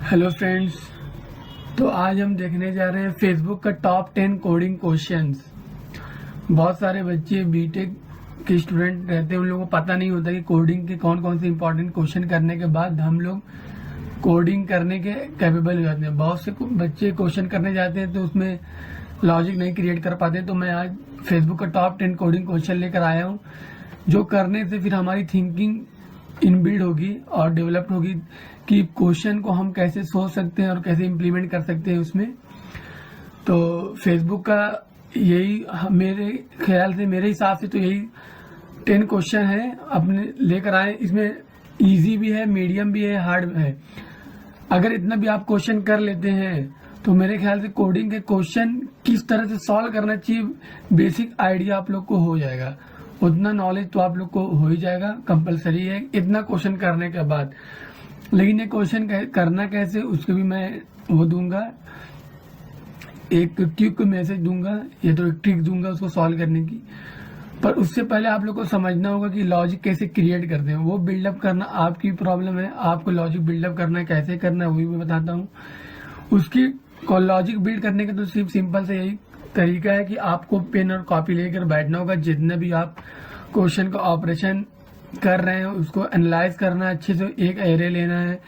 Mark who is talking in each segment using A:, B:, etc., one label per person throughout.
A: Hello friends. तो आज हम देखने जा रहे हैं फेसबुक का टॉप 10 कोडिंग क्वेश्चंस। बहुत सारे बच्चे बीटेक के स्टूडेंट रहते हैं, उन लोगों को पता नहीं होता कि कोडिंग के कौन कौन से इंपॉर्टेंट क्वेश्चन करने के बाद हम लोग कोडिंग करने के कैपेबल हो जाते हैं। बहुत से बच्चे क्वेश्चन करने जाते हैं तो उसमें लॉजिक नहीं क्रिएट कर पाते। तो मैं आज फेसबुक का टॉप 10 कोडिंग क्वेश्चन लेकर आया हूँ, जो करने से फिर हमारी थिंकिंग इनबिल्ड होगी और डेवलप्ड होगी कि क्वेश्चन को हम कैसे सोच सकते हैं और कैसे इम्प्लीमेंट कर सकते हैं उसमें। तो फेसबुक का यही मेरे ख्याल से, मेरे हिसाब से तो यही 10 क्वेश्चन है अपने लेकर आए। इसमें इजी भी है, मीडियम भी है, हार्ड है। अगर इतना भी आप क्वेश्चन कर लेते हैं तो मेरे ख्याल से कोडिंग के क्वेश्चन किस तरह से सॉल्व करना चाहिए बेसिक आइडिया आप लोग को हो जाएगा। उतना नॉलेज तो आप लोग को हो ही जाएगा, कंपलसरी है इतना क्वेश्चन करने के बाद। लेकिन ये क्वेश्चन करना कैसे उसको भी मैं वो दूंगा, एक क्विक मैसेज दूंगा या तो एक ट्रिक दूंगा उसको सॉल्व करने की। पर उससे पहले आप लोग को समझना होगा कि लॉजिक कैसे क्रिएट करते हैं। वो बिल्डअप करना आपकी प्रॉब्लम है, आपको लॉजिक बिल्डअप करना है, कैसे करना है वही मैं बताता हूँ। उसकी लॉजिक बिल्ड करने का तो सिर्फ सिंपल से यही तरीका है कि आपको पेन और कॉपी लेकर बैठना होगा। जितना भी आप क्वेश्चन का ऑपरेशन कर रहे हैं उसको एनालाइज करना है अच्छे से। एक एरे लेना है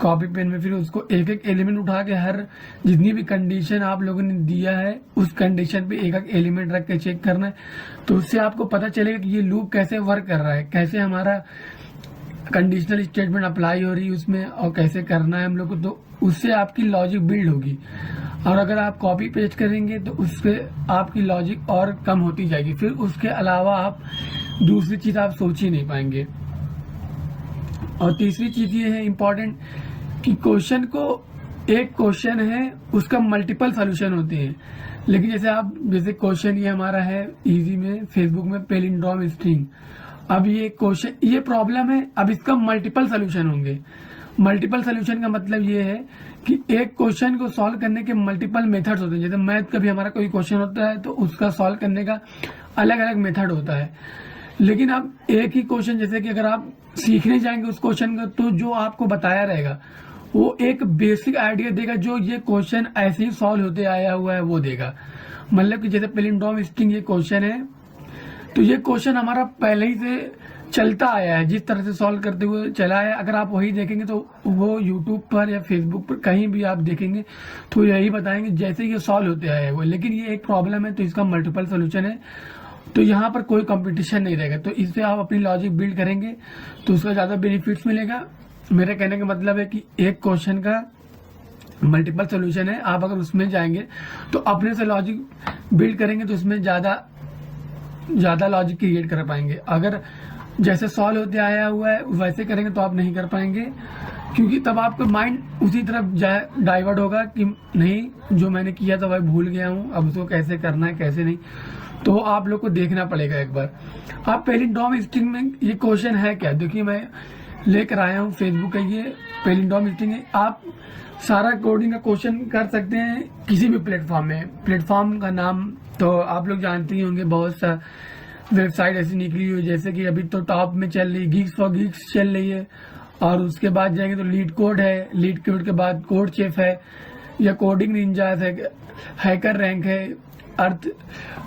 A: कॉपी पेन में, फिर उसको एक एक एलिमेंट उठा के हर जितनी भी कंडीशन आप लोगों ने दिया है उस कंडीशन पे एक एक एलिमेंट रख के चेक करना है। तो उससे आपको पता चलेगा कि ये लूप कैसे वर्क कर रहा है, कैसे हमारा कंडीशनल स्टेटमेंट अप्लाई हो रही है उसमें और कैसे करना है हम लोग को। तो उससे आपकी लॉजिक बिल्ड होगी। और अगर आप कॉपी पेस्ट करेंगे तो उससे आपकी लॉजिक और कम होती जाएगी। फिर उसके अलावा आप दूसरी चीज आप सोच ही नहीं पाएंगे। और तीसरी चीज ये है इम्पोर्टेंट कि क्वेश्चन को, एक क्वेश्चन है उसका मल्टीपल सोल्यूशन होते हैं। लेकिन जैसे क्वेश्चन ये हमारा है इजी में फेसबुक में पैलिंड्रोम स्ट्रिंग। अब ये क्वेश्चन, ये प्रॉब्लम है, अब इसका मल्टीपल सोल्यूशन होंगे। मल्टीपल सोल्यूशन का मतलब ये है कि एक क्वेश्चन को सॉल्व करने के मल्टीपल मेथड्स होते हैं। जैसे मैथ का भी हमारा कोई क्वेश्चन होता है तो उसका सॉल्व करने का अलग अलग मेथड होता है। लेकिन अब एक ही क्वेश्चन, जैसे कि अगर आप सीखने जाएंगे उस क्वेश्चन का तो जो आपको बताया रहेगा वो एक बेसिक आइडिया देगा, जो ये क्वेश्चन ऐसे ही सॉल्व होते आया हुआ है वो देगा। मतलब कि जैसे पैलिंड्रोम स्ट्रिंग ये क्वेश्चन है तो ये क्वेश्चन हमारा पहले ही से चलता आया है, जिस तरह से सॉल्व करते हुए चला है। अगर आप वही देखेंगे तो वो यूट्यूब पर या फेसबुक पर कहीं भी आप देखेंगे तो यही बताएंगे जैसे ये सॉल्व होते आया है वो। लेकिन ये एक प्रॉब्लम है तो इसका मल्टीपल सोल्यूशन है। तो यहाँ पर कोई कंपटीशन नहीं रहेगा। तो इससे आप अपनी लॉजिक बिल्ड करेंगे तो उसका ज्यादा बेनिफिट्स मिलेगा। मेरे कहने का मतलब है कि एक क्वेश्चन का मल्टीपल सोल्यूशन है, आप अगर उसमें जाएंगे तो अपने से लॉजिक बिल्ड करेंगे तो उसमें ज्यादा लॉजिक क्रिएट कर पाएंगे। अगर जैसे सॉल्व होते आया हुआ है वैसे करेंगे तो आप नहीं कर पाएंगे, क्योंकि तब आपका माइंड उसी तरफ डाइवर्ट होगा कि नहीं जो मैंने किया था वह भूल गया हूँ, अब उसको कैसे करना है कैसे नहीं। तो आप लोग को देखना पड़ेगा एक बार। आप पैलिंड्रोम स्ट्रिंग में ये क्वेश्चन है क्या, देखिए मैं लेकर आया हूँ फेसबुक का ये पैलिंड्रोम स्ट्रिंग है। आप सारा कोडिंग का क्वेश्चन कर सकते हैं किसी भी प्लेटफॉर्म में। प्लेटफॉर्म का नाम तो आप लोग जानते ही होंगे, बहुत सा वेबसाइट ऐसी निकली हुई, जैसे कि अभी तो टॉप में चल रही गीक्स फॉर गीक्स चल रही है। और उसके बाद जाएंगे तो लीड कोड है, लीड कोड के बाद कोड चेफ है या कोडिंग निंजा है, हैकर रैंक है, अर्थ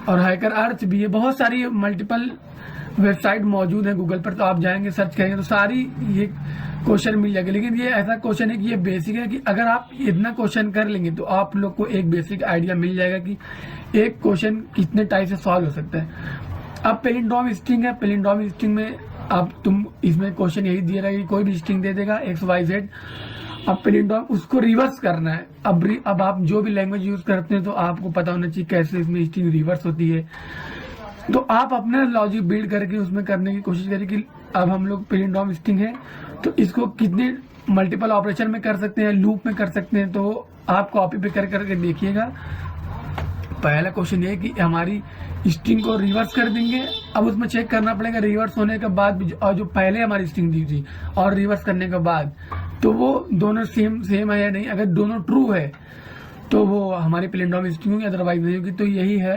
A: और हैकर अर्थ भी है। बहुत सारी मल्टीपल वेबसाइट मौजूद है गूगल पर, तो आप जाएंगे सर्च करेंगे तो सारी ये क्वेश्चन मिल जाएगा। लेकिन ये ऐसा क्वेश्चन है कि ये बेसिक है कि अगर आप इतना क्वेश्चन कर लेंगे तो आप लोग को एक बेसिक आइडिया मिल जाएगा कि एक क्वेश्चन कितने टाइप से सॉल्व हो सकता है। अब पैलिंड्रोम स्ट्रिंग है, पैलिंड्रोम स्ट्रिंग में तुम इसमें क्वेश्चन यही दिया रहेगा, कोई भी स्ट्रिंग दे देगा XYZ। अब पैलिंड्रोम उसको रिवर्स करना है। अब आप जो भी लैंग्वेज यूज करते हैं तो आपको पता होना चाहिए कैसे इसमें स्ट्रिंग रिवर्स होती है। तो आप अपना लॉजिक बिल्ड करके उसमें करने की कोशिश करें कि अब हम लोग पैलिंड्रोम स्ट्रिंग है तो इसको कितने मल्टीपल ऑपरेशन में कर सकते हैं, लूप में कर सकते हैं। तो आप कॉपी पे कर करके देखिएगा। पहला क्वेश्चन ये है कि हमारी स्ट्रिंग को रिवर्स कर देंगे। अब उसमें चेक करना पड़ेगा रिवर्स होने के बाद भी और जो पहले हमारी स्ट्रिंग दी थी और रिवर्स करने के बाद तो वो दोनों सेम है या नहीं। अगर दोनों ट्रू है तो वो हमारी पैलिंड्रोम स्ट्रिंग होगी, अदरवाइज नहीं होगी। तो यही है।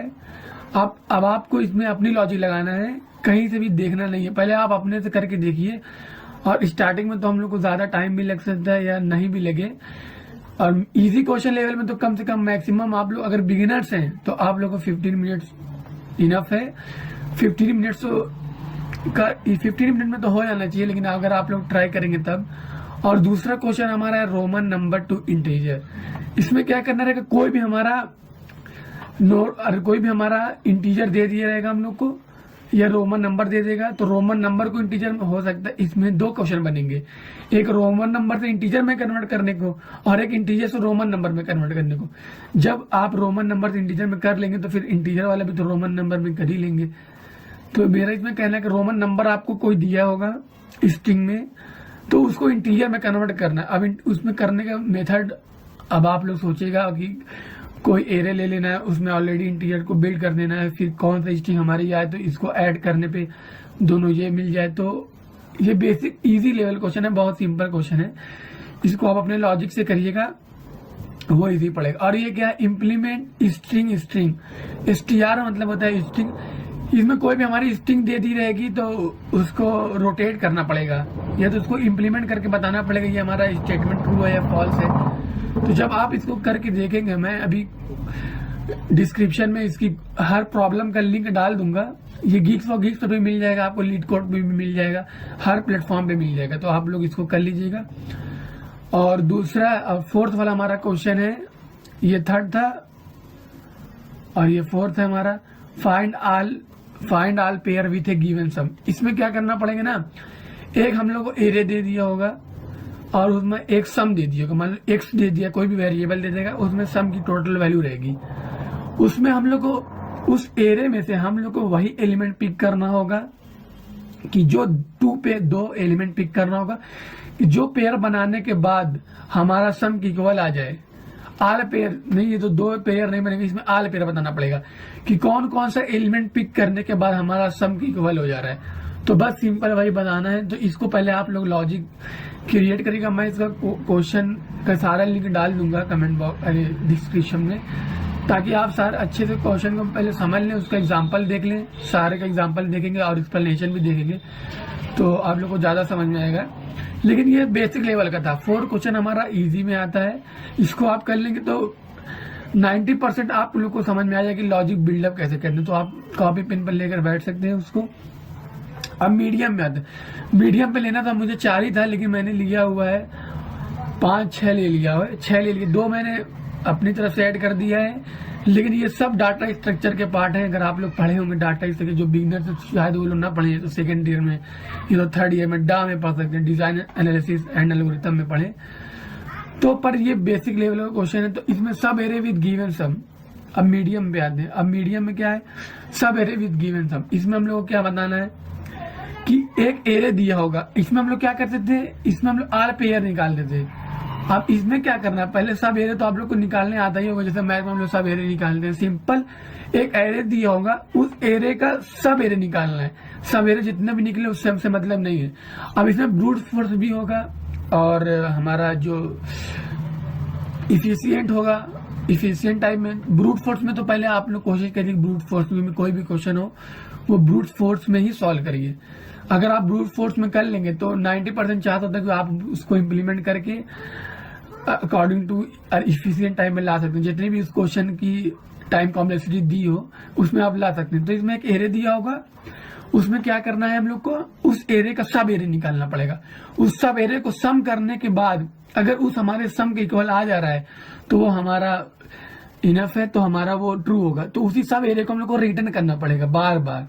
A: अब आपको इसमें अपनी लॉजिक लगाना है, कहीं से भी देखना नहीं है। पहले आप अपने से करके देखिए और स्टार्टिंग में तो हम लोग को ज्यादा टाइम भी लग सकता है या नहीं भी लगे। और इजी क्वेश्चन लेवल में तो कम से कम मैक्सिमम आप लोग अगर बिगिनर्स हैं तो आप लोग को 15 मिनट्स इनफ है। 15 मिनट्स तो 15 मिनट में तो हो जाना चाहिए, लेकिन अगर आप लोग ट्राई करेंगे तब। और दूसरा क्वेश्चन हमारा है रोमन नंबर टू इंटीजर। इसमें क्या करना रहेगा, कोई भी हमारा इंटीजर दे दिया रहेगा हम लोग को या रोमन नंबर दे देगा, तो रोमन नंबर को इंटीजर में हो सकता है। इसमें दो क्वेश्चन बनेंगे, एक रोमन नंबर से इंटीजर में कन्वर्ट करने को और एक इंटीजर से रोमन नंबर में कन्वर्ट करने को। जब आप रोमन नंबर से इंटीजर में कर लेंगे तो फिर इंटीजर वाला भी तो रोमन नंबर में कर ही लेंगे। तो मेरा इसमें कहना है कि रोमन नंबर आपको कोई दिया होगा स्ट्रिंग में, तो उसको इंटीजर में कन्वर्ट करना है। अब उसमें करने का मेथड अब आप लोग सोचेगा कि कोई एरे ले लेना है, उसमें ऑलरेडी इंटीजर को बिल्ड कर देना है, फिर कौन सा स्ट्रिंग हमारी आए तो इसको ऐड करने पे दोनों ये मिल जाए। तो ये बेसिक इजी लेवल क्वेश्चन है, बहुत सिंपल क्वेश्चन है। इसको आप अपने लॉजिक से करिएगा, वो इजी पड़ेगा। और ये क्या है, इम्प्लीमेंट स्ट्रिंग STR मतलब होता है स्ट्रिंग। इसमें कोई भी हमारी स्ट्रिंग दे दी रहेगी तो उसको रोटेट करना पड़ेगा या तो उसको इम्प्लीमेंट करके बताना पड़ेगा ये हमारा स्टेटमेंट ट्रू है या फॉल्स है। तो जब आप इसको करके देखेंगे, मैं अभी डिस्क्रिप्शन में इसकी हर प्रॉब्लम का लिंक डाल दूंगा। ये गीक्स फॉर गीक्स पे भी मिल जाएगा, आपको लीड कोड पे भी मिल जाएगा, हर प्लेटफॉर्म पे मिल जाएगा, तो आप लोग इसको कर लीजिएगा। और दूसरा फोर्थ वाला हमारा क्वेश्चन है, ये थर्ड था और ये फोर्थ है हमारा, find all pair with a given sum. इसमें क्या करना पड़ेगा ना, एक हम लोग को एरे दे दिया होगा और उसमें एक सम दे दिया होगा, मान लो एक्स दे दिया, कोई भी वेरिएबल दे देगा, उसमें सम की टोटल वैल्यू रहेगी। उसमें हम लोग को उस एरे में से हम लोग को वही एलिमेंट पिक करना होगा कि जो दो एलिमेंट पिक करना होगा कि जो पेयर बनाने के बाद हमारा सम की इक्वल आ जाए। आल पेयर नहीं, ये तो दो पेयर नहीं बनेंगे, इसमें आल पेयर बताना पड़ेगा कि कौन कौन सा एलिमेंट पिक करने के बाद हमारा सम की इक्वल हो जा रहा है। तो बस सिंपल वही बताना है। तो इसको पहले आप लोग लॉजिक क्रिएट करेगा। मैं इसका क्वेश्चन का सारा लिंक डाल दूंगा कमेंट बॉक्स डिस्क्रिप्शन में, ताकि आप सारे अच्छे से क्वेश्चन को पहले समझ लें, उसका एग्जाम्पल देख लें, सारे का एग्जाम्पल देखेंगे और एक्सप्लेनेशन भी देखेंगे तो आप लोग को ज्यादा समझ में आएगा। लेकिन ये बेसिक लेवल का था, 4 क्वेश्चन हमारा इजी में आता है। इसको आप कर लेंगे तो 90% आप लोग को समझ में आ जाएगा कि लॉजिक बिल्डअप कैसे करते हैं। तो आप कॉपी पेन पर लेकर बैठ सकते हैं उसको। अब मीडियम में आता है, मीडियम पे लेना था मुझे 4 ही था, लेकिन मैंने लिया हुआ है 5-6 ले लिया हुआ है, 6 ले लिए, 2 मैंने अपनी तरफ से ऐड कर दिया है। लेकिन ये सब डाटा स्ट्रक्चर के पार्ट है। अगर आप लोग पढ़े होंगे डाटा स्ट्रक्चर, जो बिगिनर से शायद वो लोग ना पढ़े तो सेकंड ईयर में, ये तो थर्ड ईयर में डा में पढ़ सकते हैं, डिजाइन एनालिसिस एंड एल्गोरिथम में पढ़े तो। पर ये बेसिक लेवल का क्वेश्चन है, तो इसमें सब एरे विद गिवन सम। अब मीडियम पे आते हैं। अब मीडियम में क्या है, सब एरे विद गिवन सम। इसमें हम लोग को क्या बताना है कि एक एरे दिया होगा, इसमें हम लोग क्या करते थे, इसमें हम लोग आल पेयर निकालते थे। अब इसमें क्या करना है, पहले सब एरे तो आप लोग को निकालने आता ही होगा, जैसे मैथ में हम लोग सब एरे निकालते हैं। सिंपल एक एरे दिया होगा, उस एरे का सब एरे निकालना है। सब एरे जितने भी निकले उससे हमसे मतलब नहीं है। अब इसमें ब्रूट फोर्स भी होगा और हमारा जो इफिशियंट होगा, इफिशियंट टाइप में। ब्रूट फोर्स में तो पहले आप लोग कोशिश करिए ब्रूट फोर्स में कोई भी क्वेश्चन हो वो ब्रूट फोर्स में ही सॉल्व करिए। अगर आप ब्रूट फोर्स में कर लेंगे तो 90% चांस होता है कि आप उसको इम्प्लीमेंट करके अकॉर्डिंग टू इफिशियंट टाइम में ला सकते हैं। जितनी भी उस क्वेश्चन की टाइम कॉम्प्लेक्सिटी दी हो उसमें आप ला सकते हैं। तो इसमें एक एरे दिया होगा, उसमें क्या करना है हम लोग को, उस एरे का सब एरे निकालना पड़ेगा। उस सब एरे को सम करने के बाद अगर उस हमारे सम के इक्वल आ जा रहा है तो वो हमारा इनफ है, तो हमारा वो ट्रू होगा। तो उसी सब एरे को हम लोग को रिटर्न करना पड़ेगा बार बार।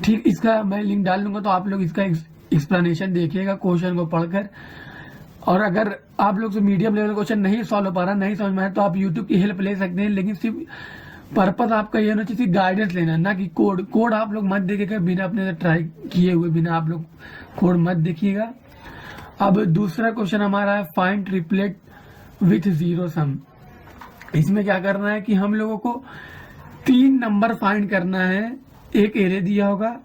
A: ठीक, इसका मैं लिंक डाल दूंगा तो आप लोग इसका एक्सप्लेनेशन देखिएगा क्वेश्चन को पढ़कर। और अगर आप लोग से मीडियम लेवल क्वेश्चन नहीं सॉल्व हो पा रहा, नहीं समझ में आया, तो आप यूट्यूब की हेल्प ले सकते हैं। लेकिन सिर्फ पर्पज आपका ये होना चाहिए गाइडेंस लेना, ना कि कोड आप लोग मत देखिएगा बिना अपने ट्राई किए हुए, बिना आप लोग कोड मत देखिएगा। अब दूसरा क्वेश्चन हमारा है find triplet with zero sum. इसमें क्या करना है कि हम लोगों को 3 नंबर फाइंड करना है। एक एरे दिया होगा,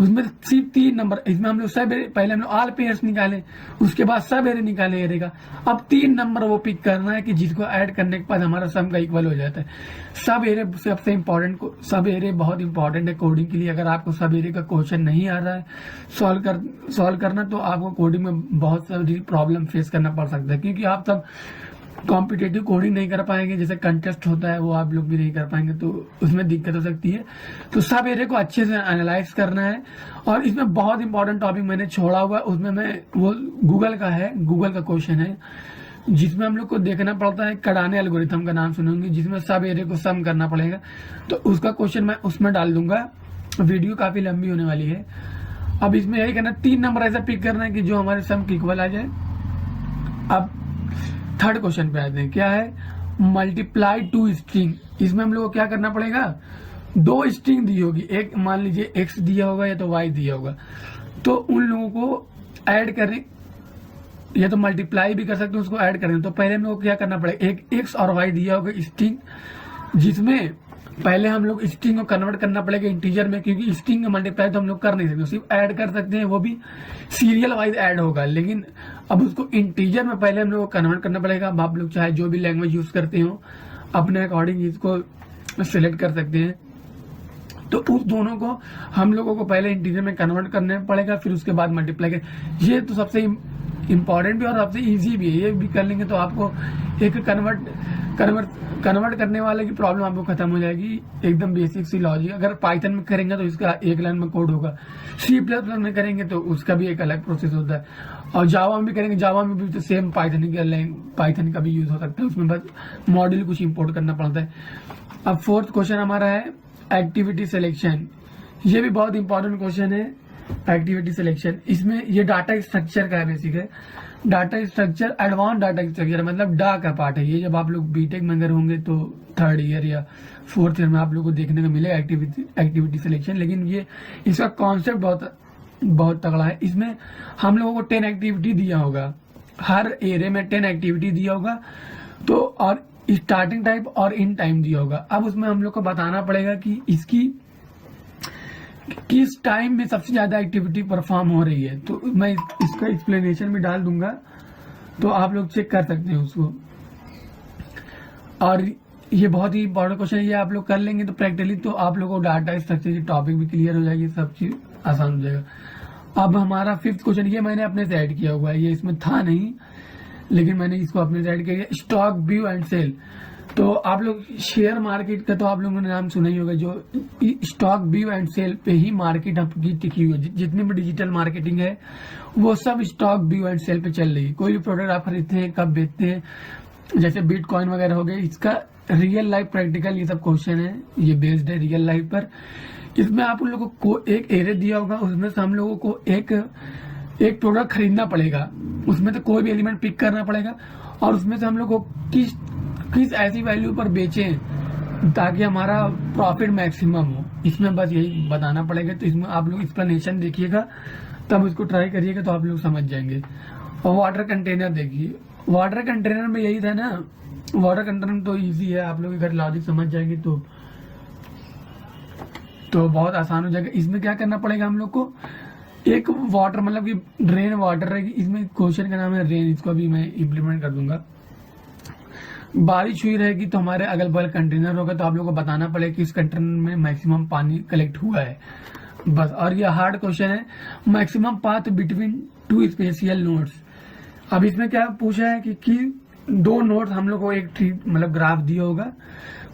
A: उसमें सिर्फ 3 नंबर, इसमें हम लोग सब एरे, पहले हम लोग ऑल पेयर्स निकाले, उसके बाद सब एरे निकाले एरे का। अब 3 नंबर वो पिक करना है कि जिसको ऐड करने के बाद हमारा सम का इक्वल हो जाता है। सब एरे सबसे इम्पोर्टेंट, सब एरे बहुत इंपॉर्टेंट है कोडिंग के लिए। अगर आपको सब एरे का क्वेश्चन नहीं आ रहा है सॉल्व करना, तो आपको कोडिंग में बहुत सारी प्रॉब्लम फेस करना पड़ सकता है, क्योंकि आप सब कॉम्पिटेटिव कोडिंग नहीं कर पाएंगे, जैसे कंटेस्ट होता है वो आप लोग भी नहीं कर पाएंगे, तो उसमें दिक्कत हो सकती है। तो सब एरे को अच्छे से एनालाइज करना है। और इसमें बहुत इंपॉर्टेंट टॉपिक मैंने छोड़ा हुआ है, उसमें मैं वो गूगल का है, गूगल का क्वेश्चन है, जिसमें हम लोग को देखना पड़ता है कडाने एल्गोरिथम का नाम सुनेंगे, जिसमें सब एरे को सम करना पड़ेगा। तो उसका क्वेश्चन मैं उसमें डाल दूंगा, वीडियो काफी लंबी होने वाली है। अब इसमें यही करना, 3 नंबर ऐसा पिक करना है कि जो हमारे सम के इक्वल आ जाए। अब थर्ड क्वेश्चन पे आते हैं, क्या है, मल्टीप्लाई 2 स्ट्रिंग। इसमें हम लोग को क्या करना पड़ेगा, 2 स्ट्रिंग दी होगी, एक मान लीजिए x दिया होगा या तो y दिया होगा, तो उन लोगों को ऐड करें, या तो मल्टीप्लाई भी कर सकते हैं, उसको ऐड करें। तो पहले हम लोग को क्या करना पड़ेगा, एक x और y दिया होगा स्ट्रिंग, जिसमें पहले हम लोग स्ट्रिंग को कन्वर्ट करना पड़ेगा इंटीजर में, क्योंकि स्ट्रिंग में मल्टीप्लाई तो हम लोग कर नहीं सकते, सिर्फ ऐड कर सकते हैं, वो भी सीरियल वाइज ऐड होगा। लेकिन अब उसको इंटीजर में पहले हम लोग को कन्वर्ट करना पड़ेगा। अब आप लोग चाहे जो भी लैंग्वेज यूज करते हो अपने अकॉर्डिंग इसको सिलेक्ट कर सकते हैं। तो उस दोनों को हम लोगों को पहले इंटीजर में कन्वर्ट करना पड़ेगा, फिर उसके बाद मल्टीप्लाई कर। ये तो सबसे इम्पोर्टेंट भी और सबसे इजी भी है, ये भी कर लेंगे तो आपको एक कन्वर्ट करने वाले की प्रॉब्लम आपको खत्म हो जाएगी। एकदम बेसिक सी लॉजिक। अगर पाइथन में करेंगे तो इसका एक लाइन में कोड होगा, C++ में करेंगे तो उसका भी एक अलग प्रोसेस होता है, और जावा में भी करेंगे, जावा में भी तो सेम पाइथन का भी यूज हो सकता है, उसमें बस मॉड्यूल कुछ इंपोर्ट करना पड़ता है। अब फोर्थ क्वेश्चन हमारा है एक्टिविटी सिलेक्शन। ये भी बहुत इंपॉर्टेंट क्वेश्चन है, एक्टिविटी सिलेक्शन। इसमें ये डाटा स्ट्रक्चर का है, बेसिक है data structure, advance data structure, मतलब डा का पार्ट है ये। जब आप लोग बीटेक में अगर होंगे तो 3rd ईयर या 4th ईयर में आप लोग को देखने को मिलेगा एक्टिविटी सिलेक्शन। लेकिन ये इसका कॉन्सेप्ट बहुत तगड़ा है। इसमें हम लोगों को 10 एक्टिविटी दिया होगा, हर एरे में 10 एक्टिविटी दिया होगा, तो और स्टार्टिंग टाइप और इन टाइम दिया होगा। अब उसमें हम लोग को बताना पड़ेगा कि इसकी किस टाइम में सबसे ज्यादा एक्टिविटी परफॉर्म हो रही है। तो मैं इसका एक्सप्लेनेशन भी डाल दूंगा, तो आप लोग चेक कर सकते हैं उसको। और ये बहुत ही इंपॉर्टेंट क्वेश्चन है, ये आप लोग कर लेंगे तो प्रैक्टिकली तो आप लोगों को डाटा स्ट्रक्चर की टॉपिक भी क्लियर हो जाएगी, सब चीज आसान हो जाएगा। अब हमारा 5th क्वेश्चन, ये मैंने अपने से ऐड किया हुआ है, ये इसमें था नहीं लेकिन मैंने इसको अपने से ऐड किया, स्टॉक व्यू एंड सेल। तो आप लोग शेयर मार्केट का तो आप लोगों ने नाम सुना ही होगा, जो स्टॉक व्यू एंड सेल पे ही मार्केट आपकी टिकी हुई है। जितनी भी डिजिटल मार्केटिंग है वो सब स्टॉक व्यू एंड सेल पे चल रही है। कोई भी प्रोडक्ट आप खरीदते हैं, कब बेचते हैं, जैसे बिटकॉइन वगैरह हो गए, इसका रियल लाइफ प्रैक्टिकल ये सब क्वेश्चन है, ये बेस्ड है रियल लाइफ पर। इसमें आप लोगों को एक एरे दिया होगा, उसमें से हम लोगों को एक प्रोडक्ट खरीदना पड़ेगा, उसमें से कोई भी एलिमेंट पिक करना पड़ेगा, और उसमें से हम लोग को किस ऐसी वैल्यू पर बेचें ताकि हमारा प्रॉफिट मैक्सिमम हो। इसमें बस यही बताना पड़ेगा। तो इसमें आप लोग एक्सप्लेनेशन देखिएगा, तब उसको ट्राई करिएगा तो आप लोग समझ जाएंगे। और वाटर कंटेनर देखिए, वाटर कंटेनर में यही था ना, वाटर कंटेनर तो इजी है, आप लोग अगर लॉजिक समझ जाएंगे तो बहुत आसान हो जाएगा। इसमें क्या करना पड़ेगा हम लोग को, एक वाटर मतलब कि ड्रेन वाटर रहेगी, इसमें क्वेश्चन का नाम है रेन, इसको अभी मैं इम्प्लीमेंट कर दूंगा। बारिश हुई रहेगी तो हमारे अगल बगल कंटेनर होगा, तो आप लोगों को बताना पड़ेगा कि इस कंटेनर में मैक्सिमम पानी कलेक्ट हुआ है, बस। और ये हार्ड क्वेश्चन है, maximum path between 2 special nodes. अब इसमें क्या पूछा है कि 2 नोड्स हम लोग को एक ट्री मतलब ग्राफ दिया होगा,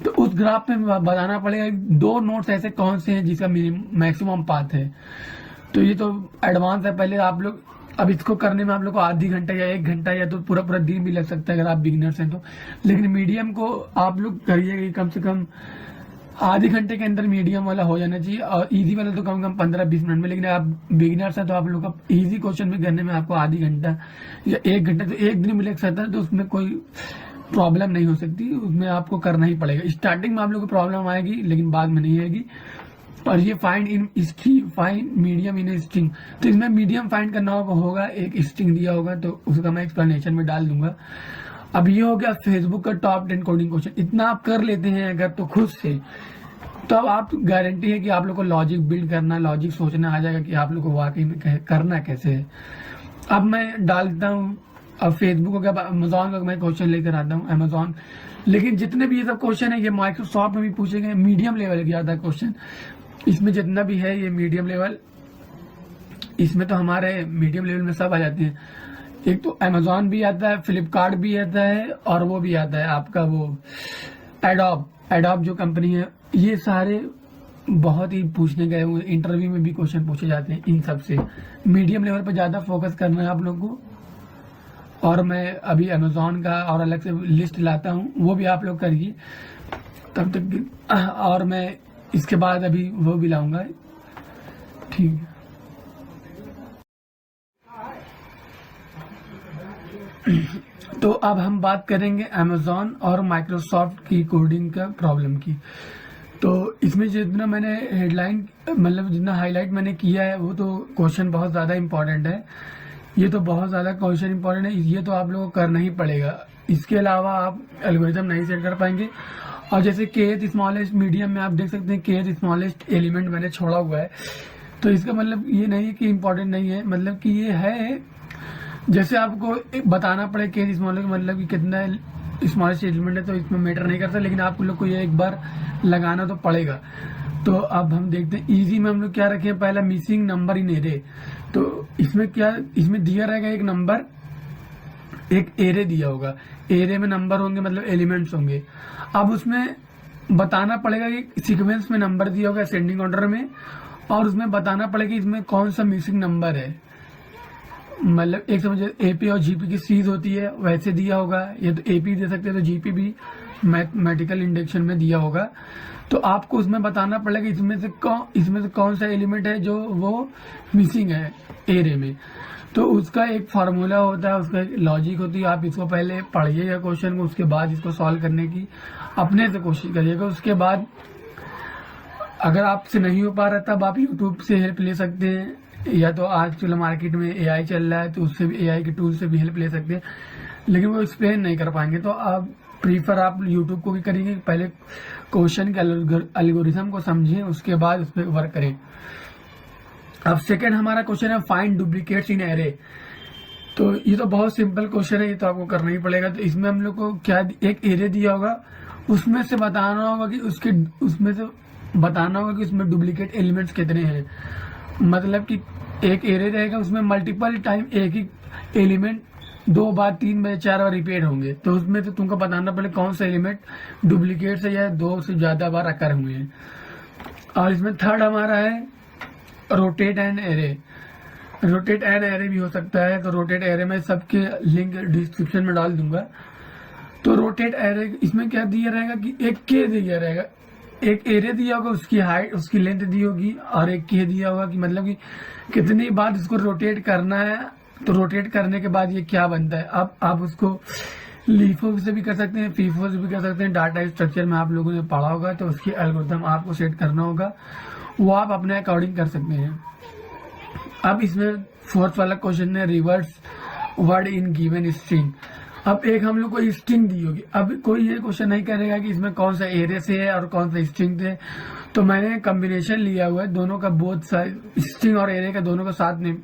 A: तो उस ग्राफ में बताना पड़ेगा 2 नोड्स ऐसे कौन से हैं जिसका मैक्सिमम पाथ है। तो ये तो एडवांस है, पहले आप लोग, अब इसको करने में आप लोग को आधी घंटा या 1 घंटा या तो पूरा दिन भी लग सकता है अगर आप बिगिनर्स हैं तो। लेकिन मीडियम को आप लोग करिएगा, कम से कम आधे घंटे के अंदर मीडियम वाला हो जाना चाहिए, और इजी वाला तो कम 15-20 मिनट में। लेकिन आप बिगिनर्स हैं तो आप लोग का इजी क्वेश्चन भी करने में आपको आधी घंटा या 1 घंटा तो 1 दिन में लग सकता है, तो उसमें कोई प्रॉब्लम नहीं हो सकती, उसमें आपको करना ही पड़ेगा। स्टार्टिंग में आप लोग को प्रॉब्लम आएगी लेकिन बाद में नहीं आएगी। और ये find in string, find medium in string, तो इसमें मीडियम फाइंड करना होगा, एक स्ट्रिंग दिया होगा, तो उसका मैं एक्सप्लेनेशन में डाल दूंगा। अब ये हो गया फेसबुक का टॉप 10 कोडिंग क्वेश्चन। इतना आप कर लेते हैं अगर तो खुद से, तो अब आप गारंटी है कि आप लोग को लॉजिक बिल्ड करना, लॉजिक सोचना आ जाएगा कि आप लोग को वाकई में करना कैसे है। अब मैं डालता हूँ, अब फेसबुक हो गया, अमेजोन का मैं क्वेश्चन लेकर आता हूँ अमेजोन, लेकिन जितने भी ये सब क्वेश्चन है ये माइक्रोसॉफ्ट में भी पूछे गए, मीडियम लेवल के आता है क्वेश्चन। इसमें जितना भी है ये मीडियम लेवल, इसमें तो हमारे मीडियम लेवल में सब आ जाते हैं। एक तो अमेजोन भी आता है, फ्लिपकार्ट भी आता है, और वो भी आता है आपका वो एडोब जो कंपनी है। ये सारे बहुत ही पूछने गए हुए, इंटरव्यू में भी क्वेश्चन पूछे जाते हैं इन सब से। मीडियम लेवल पर ज्यादा फोकस करना है आप लोग को। और मैं अभी अमेजोन का और अलग से लिस्ट लाता हूँ, वो भी आप लोग करिए तब तक। और मैं इसके बाद अभी वो भी लाऊंगा, ठीक है। तो अब हम बात करेंगे अमेजोन और माइक्रोसॉफ्ट की कोडिंग का प्रॉब्लम की। तो इसमें जितना मैंने हेडलाइन मतलब जितना हाईलाइट मैंने किया है वो तो क्वेश्चन बहुत ज़्यादा इम्पोर्टेंट है। ये तो बहुत ज़्यादा क्वेश्चन इम्पोर्टेंट है, ये तो आप लोगों को करना ही पड़ेगा। इसके अलावा आप एल्गोरिथम नहीं सेट कर पाएंगे। और जैसे kth स्मॉलेस्ट मीडियम में आप देख सकते हैं kth स्मॉलेस्ट एलिमेंट मैंने छोड़ा हुआ है। तो इसका मतलब ये नहीं है कि इम्पोर्टेंट नहीं है, मतलब कि ये है जैसे आपको बताना पड़े kth स्मॉलेस्ट मतलब कि कितना स्मॉलेस्ट एलिमेंट है, तो इसमें मैटर नहीं करता, लेकिन आप लोग को ये एक बार लगाना तो पड़ेगा। तो अब हम देखते हैं इजी में हम लोग क्या रखें। पहला मिसिंग नंबर इन एरे। तो इसमें क्या, इसमें दिया रहेगा एक नंबर, एक एरे दिया होगा, एरे में नंबर होंगे मतलब एलिमेंट्स होंगे। अब उसमें बताना पड़ेगा कि सीक्वेंस में नंबर दिया होगा असेंडिंग ऑर्डर में, और उसमें बताना पड़ेगा इसमें कौन सा मिसिंग नंबर है। मतलब एक समझे एपी और जीपी की सीरीज होती है वैसे दिया होगा, ये तो एपी दे सकते हैं तो जीपी भी मैथमेटिकल इंडेक्शन में दिया होगा। तो आपको उसमें बताना पड़ेगा इसमें से कौन सा एलिमेंट है जो वो मिसिंग है एरे में। तो उसका एक फार्मूला होता है, उसका एक लॉजिक होती है। आप इसको पहले पढ़िएगा क्वेश्चन को, उसके बाद इसको सॉल्व करने की अपने से कोशिश करिएगा। उसके बाद अगर आपसे नहीं हो पा रहा तब आप यूट्यूब से हेल्प ले सकते हैं, या तो आजकल मार्केट में एआई चल रहा है तो उससे भी, एआई के टूल से भी हेल्प ले सकते हैं, लेकिन वो एक्सप्लेन नहीं कर पाएंगे। तो आप प्रीफर आप यूट्यूब को भी करेंगे, पहले क्वेश्चन के एल्गोरिथम को समझें, उसके बाद उस पर वर्क करें। अब सेकंड हमारा क्वेश्चन है फाइंड डुप्लीकेट्स इन एरे। तो ये तो बहुत सिंपल क्वेश्चन है, ये तो आपको करना ही पड़ेगा। तो इसमें हम लोग को क्या, एक एरे दिया होगा, उसमें से बताना होगा कि उसमें डुप्लीकेट एलिमेंट्स कितने हैं। मतलब कि एक एरे रहेगा, उसमें मल्टीपल टाइम एक ही एलिमेंट 2 बार 3 बार 4 बार रिपीट होंगे। तो उसमें से तुमको बताना पड़े कौन सा एलिमेंट डुप्लीकेट से या 2 से ज्यादा बार अकर हुए हैं। और इसमें थर्ड हमारा है rotate and array. Rotate and array भी हो सकता है, तो रोटेट एरे में सबके लिंक डिस्क्रिप्शन में डाल दूंगा। तो रोटेट एरे इसमें क्या दिया रहेगा कि एक के दिया रहेगा, एक एरे दिया होगा, उसकी हाइट उसकी लेंथ दी होगी, और एक के दिया होगा कि मतलब कि कितनी बार इसको रोटेट करना है। तो रोटेट करने के बाद ये क्या बनता है। अब आप उसको लीफो से भी कर सकते हैं, फीफो से भी कर सकते हैं। डाटा स्ट्रक्चर में आप लोगों ने पढ़ा होगा, तो उसकी एल्गोरिथम आपको सेट करना होगा, वो आप अपने अकॉर्डिंग कर सकते हैं। अब इसमें फोर्थ वाला क्वेश्चन है reverse word in given string. अब एक हम लोग को स्ट्रिंग दी होगी, अब कोई ये क्वेश्चन नहीं करेगा कि इसमें कौन सा एरे से है और कौन सा स्ट्रिंग से। तो मैंने कॉम्बिनेशन लिया हुआ है दोनों का, बोथ साइड स्ट्रिंग और एरे का दोनों का साथ में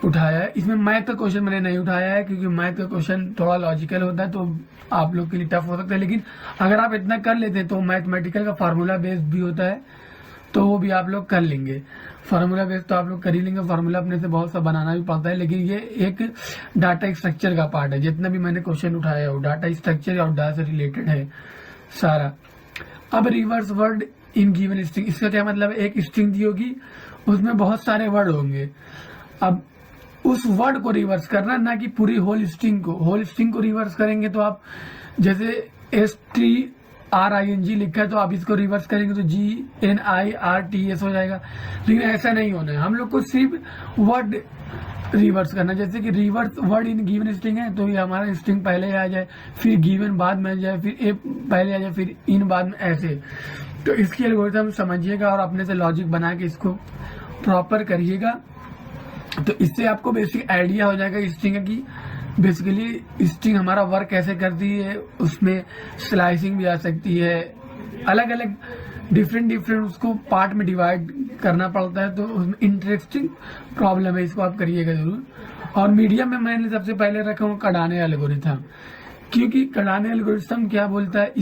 A: उठाया है। इसमें मैथ का क्वेश्चन मैंने नहीं उठाया है, क्योंकि मैथ का क्वेश्चन थोड़ा लॉजिकल होता है, तो आप लोग के लिए टफ हो सकता है। लेकिन अगर आप इतना कर लेते हैं तो मैथमेटिकल का फार्मूला बेस्ड भी होता है, तो वो भी आप लोग कर लेंगे। फार्मूला बेस्ड तो आप लोग कर ही लेंगे, फार्मूला अपने से बहुत सा बनाना भी पड़ता है, लेकिन ये एक डाटा स्ट्रक्चर का पार्ट है। जितना भी मैंने क्वेश्चन उठाया है वो डाटा स्ट्रक्चर और डाटा से रिलेटेड है सारा। अब reverse word in given string, इसका क्या मतलब है, एक स्ट्रिंग दी होगी, उसमें बहुत सारे वर्ड होंगे। अब उस वर्ड को रिवर्स करना, ना कि पूरी होल स्ट्रिंग को रिवर्स करेंगे तो आप जैसे STRING लिखा है तो आप इसको रिवर्स करेंगे तो GNIRTS हो जाएगा। लेकिन ऐसा नहीं होना है, हम लोग को सिर्फ वर्ड रिवर्स करना। जैसे कि reverse word in given string है तो ये हमारा स्ट्रिंग पहले आ जाए, फिर गिवन बाद में आ जाए, फिर ए पहले आ जाए, फिर इन बाद में, ऐसे। तो इसकी एल्गोरिथम समझिएगा और अपने से लॉजिक बना के इसको प्रॉपर करिएगा। तो इससे आपको बेसिक आइडिया हो जाएगा स्ट्रिंग की, बेसिकली स्ट्रिंग हमारा वर्क कैसे करती है। उसमें स्लाइसिंग भी आ सकती है, अलग अलग डिफरेंट उसको पार्ट में डिवाइड करना पड़ता है, तो उसमें इंटरेस्टिंग प्रॉब्लम है, इसको आप करिएगा जरूर। और मीडियम में मैंने सबसे पहले रखा हूँ कडाने एल्गोरिथम, क्योंकि कडाने एल्गोरिथम क्या बोलता है,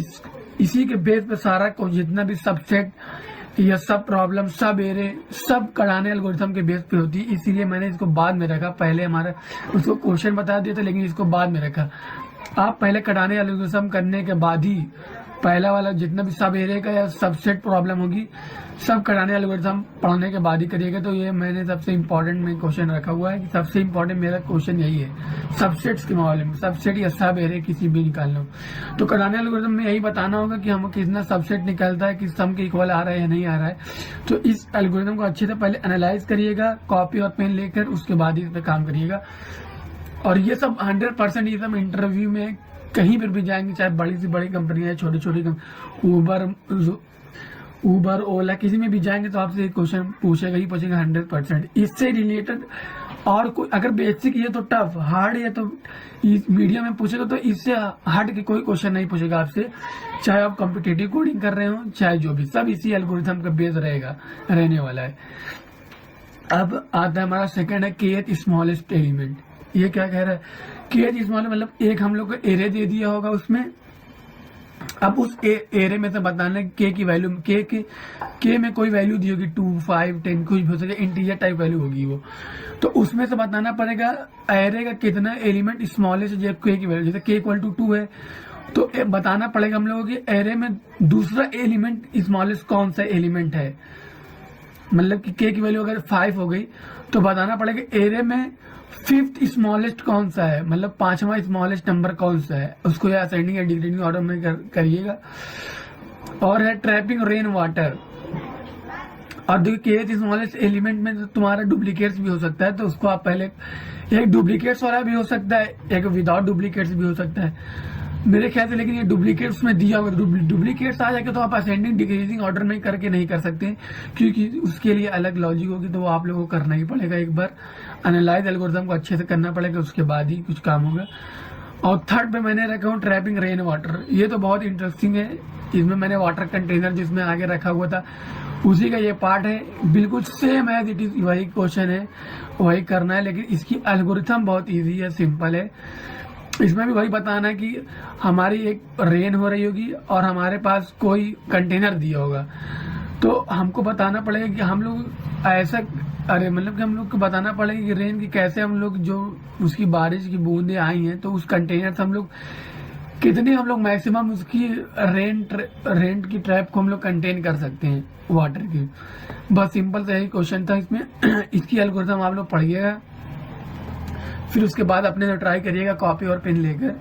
A: इसी के बेस पे सारा जितना भी सबसेट या सब प्रॉब्लम, सब एरे, सब कडाने एल्गोरिथम के बेस पे होती है, इसीलिए मैंने इसको बाद में रखा। पहले हमारा उसको क्वेश्चन बता दिया था, लेकिन इसको बाद में रखा। आप पहले कडाने एल्गोरिथम करने के बाद ही पहला वाला जितना भी सब एरे का या सबसेट प्रॉब्लम होगी, सब कडाने एल्गोरिथम पढ़ने के बाद ही करिएगा। तो ये मैंने सबसे इम्पोर्टेंट में क्वेश्चन रखा हुआ है कि सबसे इम्पोर्टेंट मेरा क्वेश्चन यही है, सबसेट्स के मामले में, सबसेट या सब एरे किसी भी निकालना हो तो कडाने एल्गोरिथम में यही बताना होगा कि हम कितना सबसेट निकलता है, किस सम के इक्वल आ रहा है या नहीं आ रहा है। तो इस एल्गोरिथम को अच्छे से पहले एनालाइज करिएगा, कॉपी और पेन लेकर, उसके बाद ही इस पर काम करिएगा। और ये सब 100% ये सब इंटरव्यू में कहीं पर भी जाएंगे, चाहे बड़ी से बड़ी कंपनियां, छोटी छोटी उबर, ओला, किसी में भी जाएंगे तो आपसे एक क्वेश्चन पूछेगा ही पूछेगा 100%। इससे रिलेटेड और कोई अगर बेसिक ये तो टफ, हार्ड ये तो मीडियम में पूछेगा, तो इससे हट के कोई क्वेश्चन नहीं पूछेगा आपसे, चाहे आप कॉम्पिटिटिव कोडिंग कर रहे हो, चाहे जो भी, सब इसी एल्गोरिथम का बेस रहने वाला है। अब आता है हमारा सेकंड है kth स्मॉलेस्ट एलिमेंट। ये क्या कह रहा है, kth स्मॉल मतलब एक हम लोग को एरे दे दिया होगा, उसमें अब उस एरे में से बताना के की वैल्यू, के में कोई वैल्यू दी होगी 2, 5, 10 कुछ भी हो सके, इंटीजर टाइप वैल्यू होगी वो, तो उसमें से बताना पड़ेगा एरे का कितना एलिमेंट स्मॉलेस्ट जो के की वैल्यू, जैसे के इक्वल टू 2 है तो बताना पड़ेगा हम लोगों की एरे में दूसरा एलिमेंट स्मॉलेस्ट कौन सा एलिमेंट है। मतलब कि के की वैल्यू अगर 5 हो गई तो बताना पड़ेगा एरे में 5th स्मॉलेस्ट कौन सा है, मतलब 5वां स्मॉलेस्ट नंबर कौन सा है, उसको या असेंडिंग या डिक्रीजिंग ऑर्डर में करिएगा। और है ट्रैपिंग रेन वाटर। और देखिए kth स्मॉलेस्ट एलिमेंट में तुम्हारा डुप्लीकेट्स भी हो सकता है, तो उसको आप पहले, एक डुप्लीकेट्स वाला भी हो सकता है, एक विदाउट डुप्लीकेट्स भी हो सकता है मेरे ख्याल से, लेकिन ये डुप्लीकेट्स में दिया होगा, डुप्लीकेट्स आ जाएगा तो आप असेंडिंग डिक्रीजिंग ऑर्डर में करके नहीं कर सकते, क्योंकि उसके लिए अलग लॉजिक होगी, तो वो आप लोगों को करना ही पड़ेगा। एक बार एनालाइज एल्गोरिथम को अच्छे से करना पड़ेगा, उसके बाद ही कुछ काम होगा। और थर्ड पे मैंने रखा हूँ ट्रैपिंग रेन वाटर। ये तो बहुत इंटरेस्टिंग है, इसमें मैंने वाटर कंटेनर जिसमें आगे रखा हुआ था उसी का ये पार्ट है, बिल्कुल सेम एज इट इज वही क्वेश्चन है, वही करना है, लेकिन इसकी एल्गोरिथम बहुत ईजी है, सिंपल है। इसमें भी वही बताना है कि हमारी एक रेन हो रही होगी और हमारे पास कोई कंटेनर दिया होगा, तो हमको बताना पड़ेगा कि हम लोग ऐसा, मतलब कि हम लोग को बताना पड़ेगा कि रेन की कैसे हम लोग, जो उसकी बारिश की बूंदें आई हैं तो उस कंटेनर से हम लोग कितनी, हम लोग मैक्सिमम उसकी रेंट की ट्रैप को हम लोग कंटेन कर सकते हैं वाटर की। बस सिंपल सा यही क्वेश्चन था इसमें। इसकी एल्गोरिथम आप लोग पढ़िएगा, फिर उसके बाद अपने से ट्राई करिएगा कॉपी और पेन लेकर।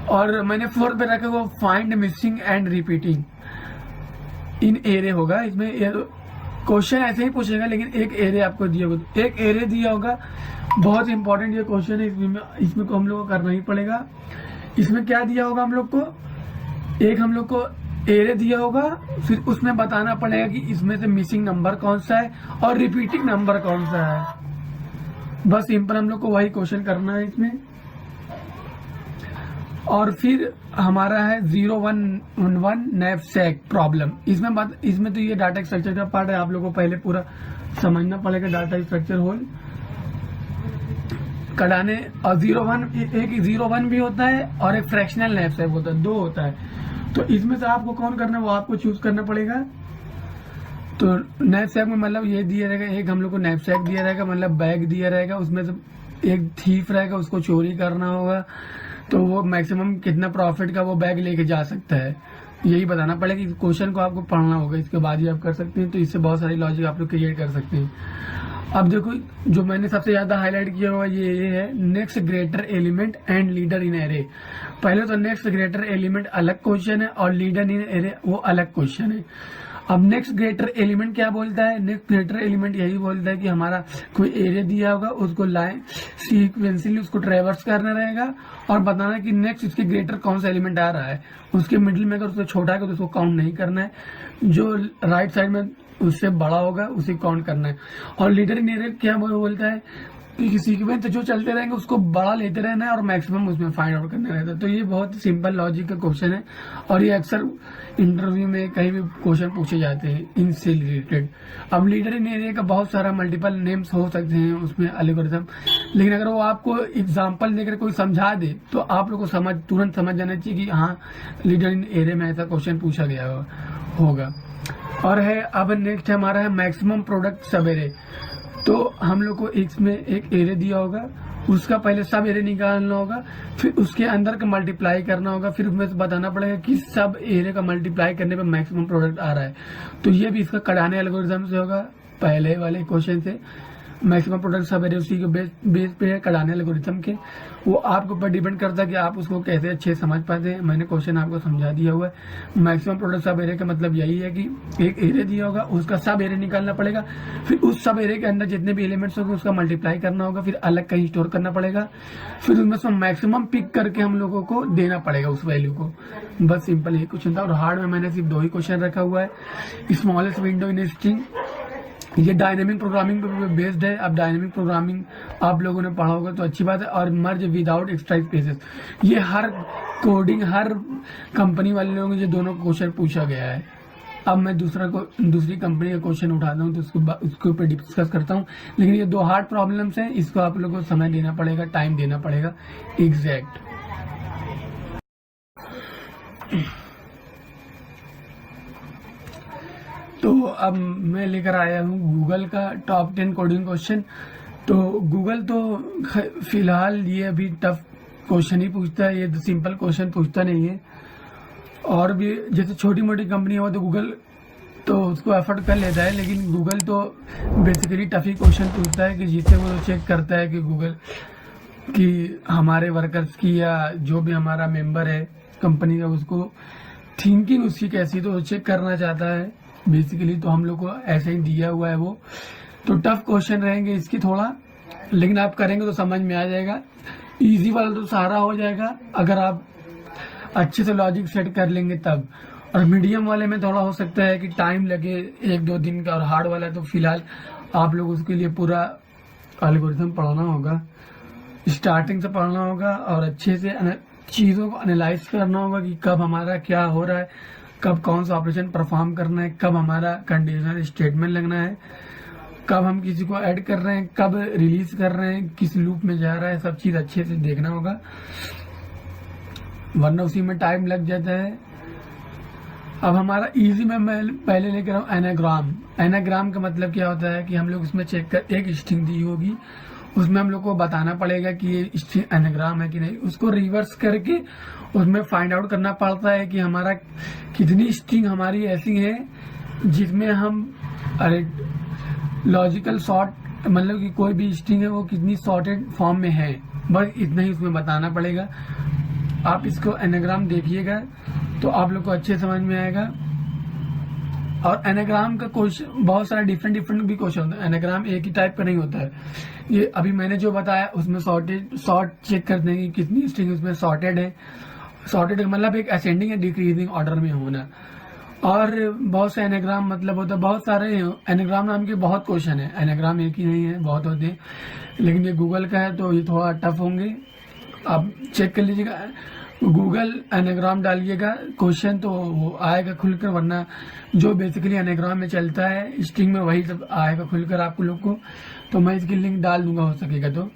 A: और मैंने 4th पे रखा हुआ find missing and repeating in array होगा। इसमें क्वेश्चन ऐसे ही पूछेगा, लेकिन एक एरे आपको दिया होगा, एक एरे दिया होगा, बहुत इंपॉर्टेंट ये क्वेश्चन है, इसमें को हम लोग को करना ही पड़ेगा। इसमें क्या दिया होगा हम लोग को, एक हम लोग को एरे दिया होगा, फिर उसमें बताना पड़ेगा कि इसमें से मिसिंग नंबर कौन सा है और रिपीटिंग नंबर कौन सा है। बस सिंपल हम लोग को वही क्वेश्चन करना है इसमें। और फिर हमारा है 011 नैपसैक प्रॉब्लम। इसमें तो ये डाटा स्ट्रक्चर का पार्ट है, आप लोगों को पहले पूरा समझना पड़ेगा डाटा स्ट्रक्चर होल कढ़ाने। और 01 भी होता है और एक फ्रैक्शनल नैपसैक होता है, 2 होता है। तो इसमें से आपको कौन करना है वो आपको चूज करना पड़ेगा। तो नैपसैक में मतलब ये दिया रहेगा, एक हम लोग को नैपसैक दिया रहेगा, मतलब बैग दिया रहेगा, उसमें से एक थीफ रहेगा, उसको चोरी करना होगा, तो वो मैक्सिमम कितना प्रॉफिट का वो बैग लेके जा सकता है, यही बताना पड़ेगा। कि क्वेश्चन को आपको पढ़ना होगा, इसके बाद ही आप कर सकते हैं। तो इससे बहुत सारी लॉजिक आप लोग क्रिएट कर सकते हैं। अब देखो, जो मैंने सबसे ज्यादा हाईलाइट किया हुआ ये है next greater element and leader in array. पहले तो नेक्स्ट ग्रेटर एलिमेंट अलग क्वेश्चन है और लीडर इन एरे वो अलग क्वेश्चन है। अब नेक्स्ट ग्रेटर एलिमेंट क्या बोलता है, नेक्स्ट ग्रेटर एलिमेंट यही बोलता है कि हमारा कोई एरे दिया होगा, उसको लाइन सीक्वेंशियली उसको ट्रेवर्स करना रहेगा और बताना कि नेक्स्ट इसके ग्रेटर कौन सा एलिमेंट आ रहा है। उसके मिडिल में अगर उससे छोटा है तो उसको काउंट नहीं करना है, जो राइट साइड में उससे बड़ा होगा उसे काउंट करना है। और लीडर इन एरे क्या बोलता है कि सीक्वेंस जो चलते रहेंगे उसको बड़ा लेते रहना है और मैक्सिमम उसमें फाइंड आउट करना रहता है। तो ये बहुत सिंपल लॉजिक का क्वेश्चन है और ये अक्सर इंटरव्यू में कहीं भी क्वेश्चन पूछे जाते हैं इनसे रिलेटेड। अब लीडर इन एरिया का बहुत सारा मल्टीपल नेम्स हो सकते हैं उसमें एल्गोरिथम, लेकिन अगर वो आपको एग्जाम्पल देकर कोई समझा दे तो आप लोग को तुरंत समझ जाना चाहिए कि हाँ लीडर इन एरिया में ऐसा क्वेश्चन पूछा गया होगा। और है अब नेक्स्ट हमारा है मैक्सिमम प्रोडक्ट सब एरे। तो हम लोग को इसमें एक एरे दिया होगा, उसका पहले सब एरे निकालना होगा, फिर उसके अंदर का मल्टीप्लाई करना होगा, फिर उसमें से बताना पड़ेगा कि सब एरे का मल्टीप्लाई करने पे मैक्सिमम प्रोडक्ट आ रहा है। तो ये भी इसका कढ़ाने एल्गोरिथम से होगा, पहले वाले क्वेश्चन से। मैक्सिमम प्रोडक्ट सब एरे उसी के बेस पे है कढ़ाने एल्गोरिथम के। वो आपके ऊपर डिपेंड करता है कि आप उसको कैसे अच्छे समझ पाते हैं। मैंने क्वेश्चन आपको समझा दिया हुआ है। मैक्सिमम प्रोडक्ट सब एरे का मतलब यही है कि एक एरे दिया होगा, उसका सब एरे निकालना पड़ेगा, फिर उस सब एरे के अंदर जितने भी एलिमेंट्स होंगे उसका मल्टीप्लाई करना होगा, फिर अलग कहीं स्टोर करना पड़ेगा, फिर उसमें से मैक्सिमम पिक करके हम लोगों को देना पड़ेगा उस वैल्यू को। बस सिंपल यही क्वेश्चन था। और हार्ड में मैंने सिर्फ 2 ही क्वेश्चन रखा हुआ है। स्मॉलेस्ट विंडो इन स्ट्रिंग, ये डायनेमिक प्रोग्रामिंग पे बेस्ड है। अब डायनेमिक प्रोग्रामिंग आप लोगों ने पढ़ा होगा तो अच्छी बात है। और मर्ज विदाउट एक्स्ट्रा स्पेसेस, ये हर हर कंपनी वाले लोगों से दोनों क्वेश्चन पूछा गया है। अब मैं दूसरी कंपनी का क्वेश्चन उठाता हूँ तो उसके ऊपर डिस्कस करता हूँ। लेकिन ये 2 हार्ड प्रॉब्लम्स हैं, इसको आप लोगों को समय देना पड़ेगा, टाइम देना पड़ेगा एग्जैक्ट। तो अब मैं लेकर आया हूँ गूगल का टॉप 10 कोडिंग क्वेश्चन। तो गूगल तो फिलहाल ये अभी टफ क्वेश्चन ही पूछता है, ये तो सिंपल क्वेश्चन पूछता नहीं है। और भी जैसे छोटी मोटी कंपनी हो तो गूगल तो उसको एफर्ट कर लेता है, लेकिन गूगल तो बेसिकली टफ ही क्वेश्चन पूछता है कि जिससे वो चेक करता है कि गूगल की हमारे वर्कर्स की या जो भी हमारा मेंबर है कंपनी का उसको थिंकिंग उसकी कैसी, तो चेक करना चाहता है बेसिकली। तो हम लोग को ऐसे ही दिया हुआ है वो। तो टफ क्वेश्चन रहेंगे इसकी थोड़ा, लेकिन आप करेंगे तो समझ में आ जाएगा। इजी वाला तो सारा हो जाएगा अगर आप अच्छे से लॉजिक सेट कर लेंगे तब। और मीडियम वाले में थोड़ा हो सकता है कि टाइम लगे 1-2 दिन का। और हार्ड वाला तो फिलहाल आप लोग उसके लिए पूरा एल्गोरिथम पढ़ना होगा, स्टार्टिंग से पढ़ना होगा और अच्छे से चीज़ों को एनालाइज करना होगा कि कब हमारा क्या हो रहा है, कब कौन सा ऑपरेशन परफॉर्म करना है, कब हमारा कंडीशनल स्टेटमेंट लगना है, कब हम किसी को ऐड कर रहे हैं, कब रिलीज कर रहे हैं, किस लूप में जा रहा है, सब चीज अच्छे से देखना होगा, वरना उसी में टाइम लग जाता है। अब हमारा इजी में मैं पहले लेकर आऊँ एनाग्राम। एनाग्राम का मतलब क्या होता है कि हम लोग उसमें चेक कर, एक स्ट्रिंग दी होगी उसमें हम लोग को बताना पड़ेगा कि ये स्ट्रिंग एनाग्राम है कि नहीं। उसको रिवर्स करके उसमें फाइंड आउट करना पड़ता है कि हमारा कितनी स्ट्रिंग हमारी ऐसी है जिसमें हम लॉजिकल सॉर्ट, मतलब कि कोई भी स्ट्रिंग है वो कितनी सॉर्टेड फॉर्म में है, बस इतना ही उसमें बताना पड़ेगा। आप इसको एनाग्राम देखिएगा तो आप लोग को अच्छे समझ में आएगा। और एनाग्राम का क्वेश्चन बहुत सारा डिफरेंट भी क्वेश्चन होता है, एनाग्राम एक ही टाइप का नहीं होता है। ये अभी मैंने जो बताया उसमें सॉर्ट चेक करते हैं कि कितनी स्ट्रिंग उसमें सॉर्टेड है। सॉर्टेड मतलब एक असेंडिंग या डिक्रीजिंग ऑर्डर में होना। और बहुत से एनाग्राम मतलब होता है, बहुत सारे एनाग्राम नाम के बहुत क्वेश्चन है, एनाग्राम एक ही नहीं है, बहुत होते हैं। लेकिन ये गूगल का है तो ये थोड़ा टफ होंगे, आप चेक कर लीजिएगा। गूगल एनाग्राम डालिएगा क्वेश्चन तो वो आएगा खुलकर, वरना जो बेसिकली एनाग्राम में चलता है स्ट्रिंग में वही सब आएगा खुलकर आप लोग को। तो मैं इसकी लिंक डाल दूंगा हो सकेगा तो।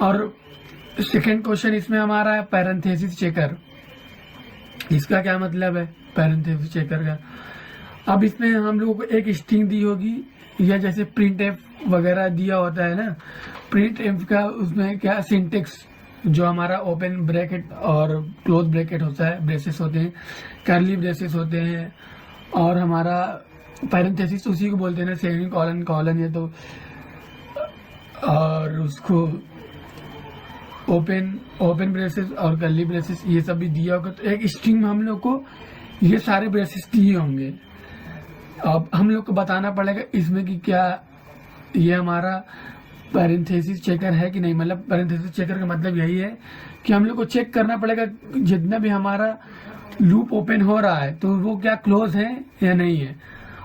A: और सेकेंड क्वेश्चन इसमें हमारा है पैरेंथेसिस चेकर। इसका क्या मतलब है पैरेंथेसिस चेकर का? अब इसमें हम लोगों को एक स्ट्रिंग दी होगी या जैसे प्रिंट एफ वगैरह दिया होता है ना, प्रिंट एफ का उसमें क्या सिंटेक्स जो हमारा ओपन ब्रैकेट और क्लोज ब्रैकेट होता है, ब्रेसेस होते हैं, कर्ली ब्रेसेस होते हैं, और हमारा पैरेंथेसिस उसी को बोलते हैं ना, सेमीकोलन कॉलन ये तो, और उसको ओपन ब्रेसेस और कर्ली ब्रेसेस ये सब भी दिया होगा। तो एक स्ट्रिंग में हम लोग को ये सारे ब्रेसेस दिए होंगे। अब हम लोग को बताना पड़ेगा इसमें कि क्या ये हमारा पैरेंथेसिस चेकर है कि नहीं। मतलब पैरेंथेसिस चेकर का मतलब यही है कि हम लोग को चेक करना पड़ेगा जितना भी हमारा लूप ओपन हो रहा है तो वो क्या क्लोज है या नहीं है।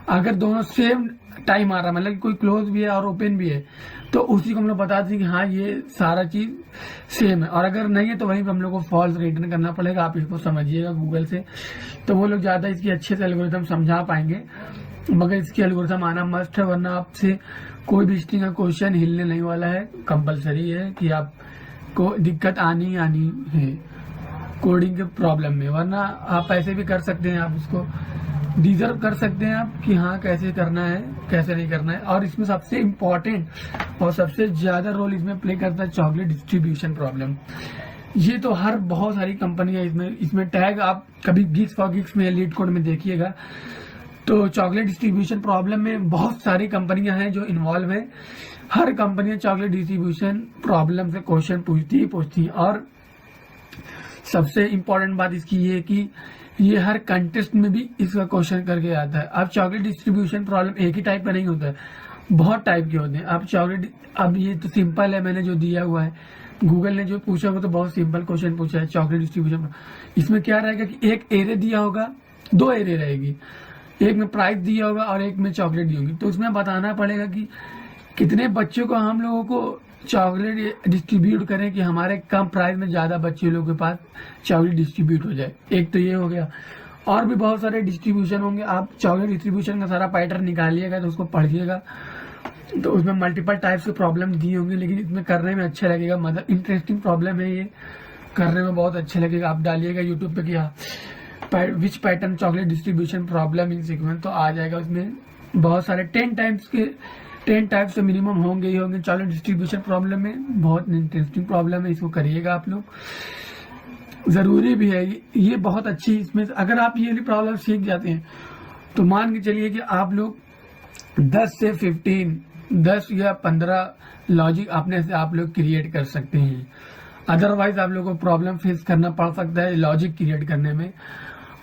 A: अगर दोनों सेम टाइम आ रहा है, मतलब कोई क्लोज भी है और ओपन भी है, तो उसी को हम लोग बता दें कि हाँ ये सारा चीज सेम है। और अगर नहीं है तो वहीं पर हम लोग को फॉल्स रिटर्न करना पड़ेगा। आप इसको समझिएगा गूगल से, तो वो लोग ज्यादा इसकी अच्छे से एल्गोरिथम समझा पाएंगे, मगर इसकी एल्गोरिथम आना मस्ट है, वरना आपसे कोई भी स्ट्रिंग का क्वेश्चन हिलने नहीं वाला है। कंपलसरी है कि आपको दिक्कत आनी है कोडिंग के प्रॉब्लम में, वरना आप ऐसे भी कर सकते हैं, आप उसको डिजर्व कर सकते हैं आप कि हाँ कैसे करना है कैसे नहीं करना है। और इसमें सबसे इम्पोर्टेंट और सबसे ज्यादा रोल इसमें प्ले करता है चॉकलेट डिस्ट्रीब्यूशन प्रॉब्लम। ये तो हर बहुत सारी कंपनियां इसमें टैग आप कभी गिग्स फॉर गिग्स में लीड कोड में देखिएगा, तो चॉकलेट डिस्ट्रीब्यूशन प्रॉब्लम में बहुत सारी कंपनियां हैं जो इन्वॉल्व है। हर कंपनियां चॉकलेट डिस्ट्रीब्यूशन प्रॉब्लम से क्वेश्चन पूछती हैं। और सबसे इम्पोर्टेंट बात इसकी ये है कि ये हर कंटेस्ट में भी इसका क्वेश्चन करके आता है। अब चॉकलेट डिस्ट्रीब्यूशन प्रॉब्लम एक ही टाइप का नहीं होता है, बहुत टाइप के होते हैं। अब ये तो सिंपल है, मैंने जो दिया हुआ है, गूगल ने जो पूछा वो तो बहुत सिंपल क्वेश्चन पूछा है चॉकलेट डिस्ट्रीब्यूशन। इसमें क्या रहेगा कि एक एरे दिया होगा, 2 एरे रहेगी, एक में प्राइस दिया होगा और एक में चॉकलेट दी होगी। तो उसमें बताना पड़ेगा कि कितने बच्चों को हम लोगों को चॉकलेट डिस्ट्रीब्यूट करें कि हमारे कम प्राइस में ज्यादा बच्चे लोगों के पास चॉकलेट डिस्ट्रीब्यूट हो जाए। एक तो ये हो गया, और भी बहुत सारे डिस्ट्रीब्यूशन होंगे। आप चॉकलेट डिस्ट्रीब्यूशन का सारा पैटर्न निकालिएगा तो उसको पढ़िएगा, तो उसमें मल्टीपल टाइप्स के प्रॉब्लम दिए होंगे, लेकिन इसमें करने में अच्छा लगेगा। मतलब इंटरेस्टिंग प्रॉब्लम है, ये करने में बहुत अच्छा लगेगा। आप डालिएगा यूट्यूब पे क्या which pattern chocolate distribution problem in sequence, तो आ जाएगा। उसमें बहुत सारे 10 टाइप्स से मिनिमम होंगे ही होंगे चॉकलेट डिस्ट्रीब्यूशन प्रॉब्लम में। बहुत इंटरेस्टिंग प्रॉब्लम है, इसको करिएगा आप लोग, जरूरी भी है। ये बहुत अच्छी, इसमें अगर आप ये वाली प्रॉब्लम सीख जाते हैं तो मान के चलिए कि आप लोग 10 या 15 लॉजिक अपने से आप लोग क्रिएट कर सकते हैं। अदरवाइज आप लोगों को प्रॉब्लम फेस करना पड़ सकता है लॉजिक क्रिएट करने में।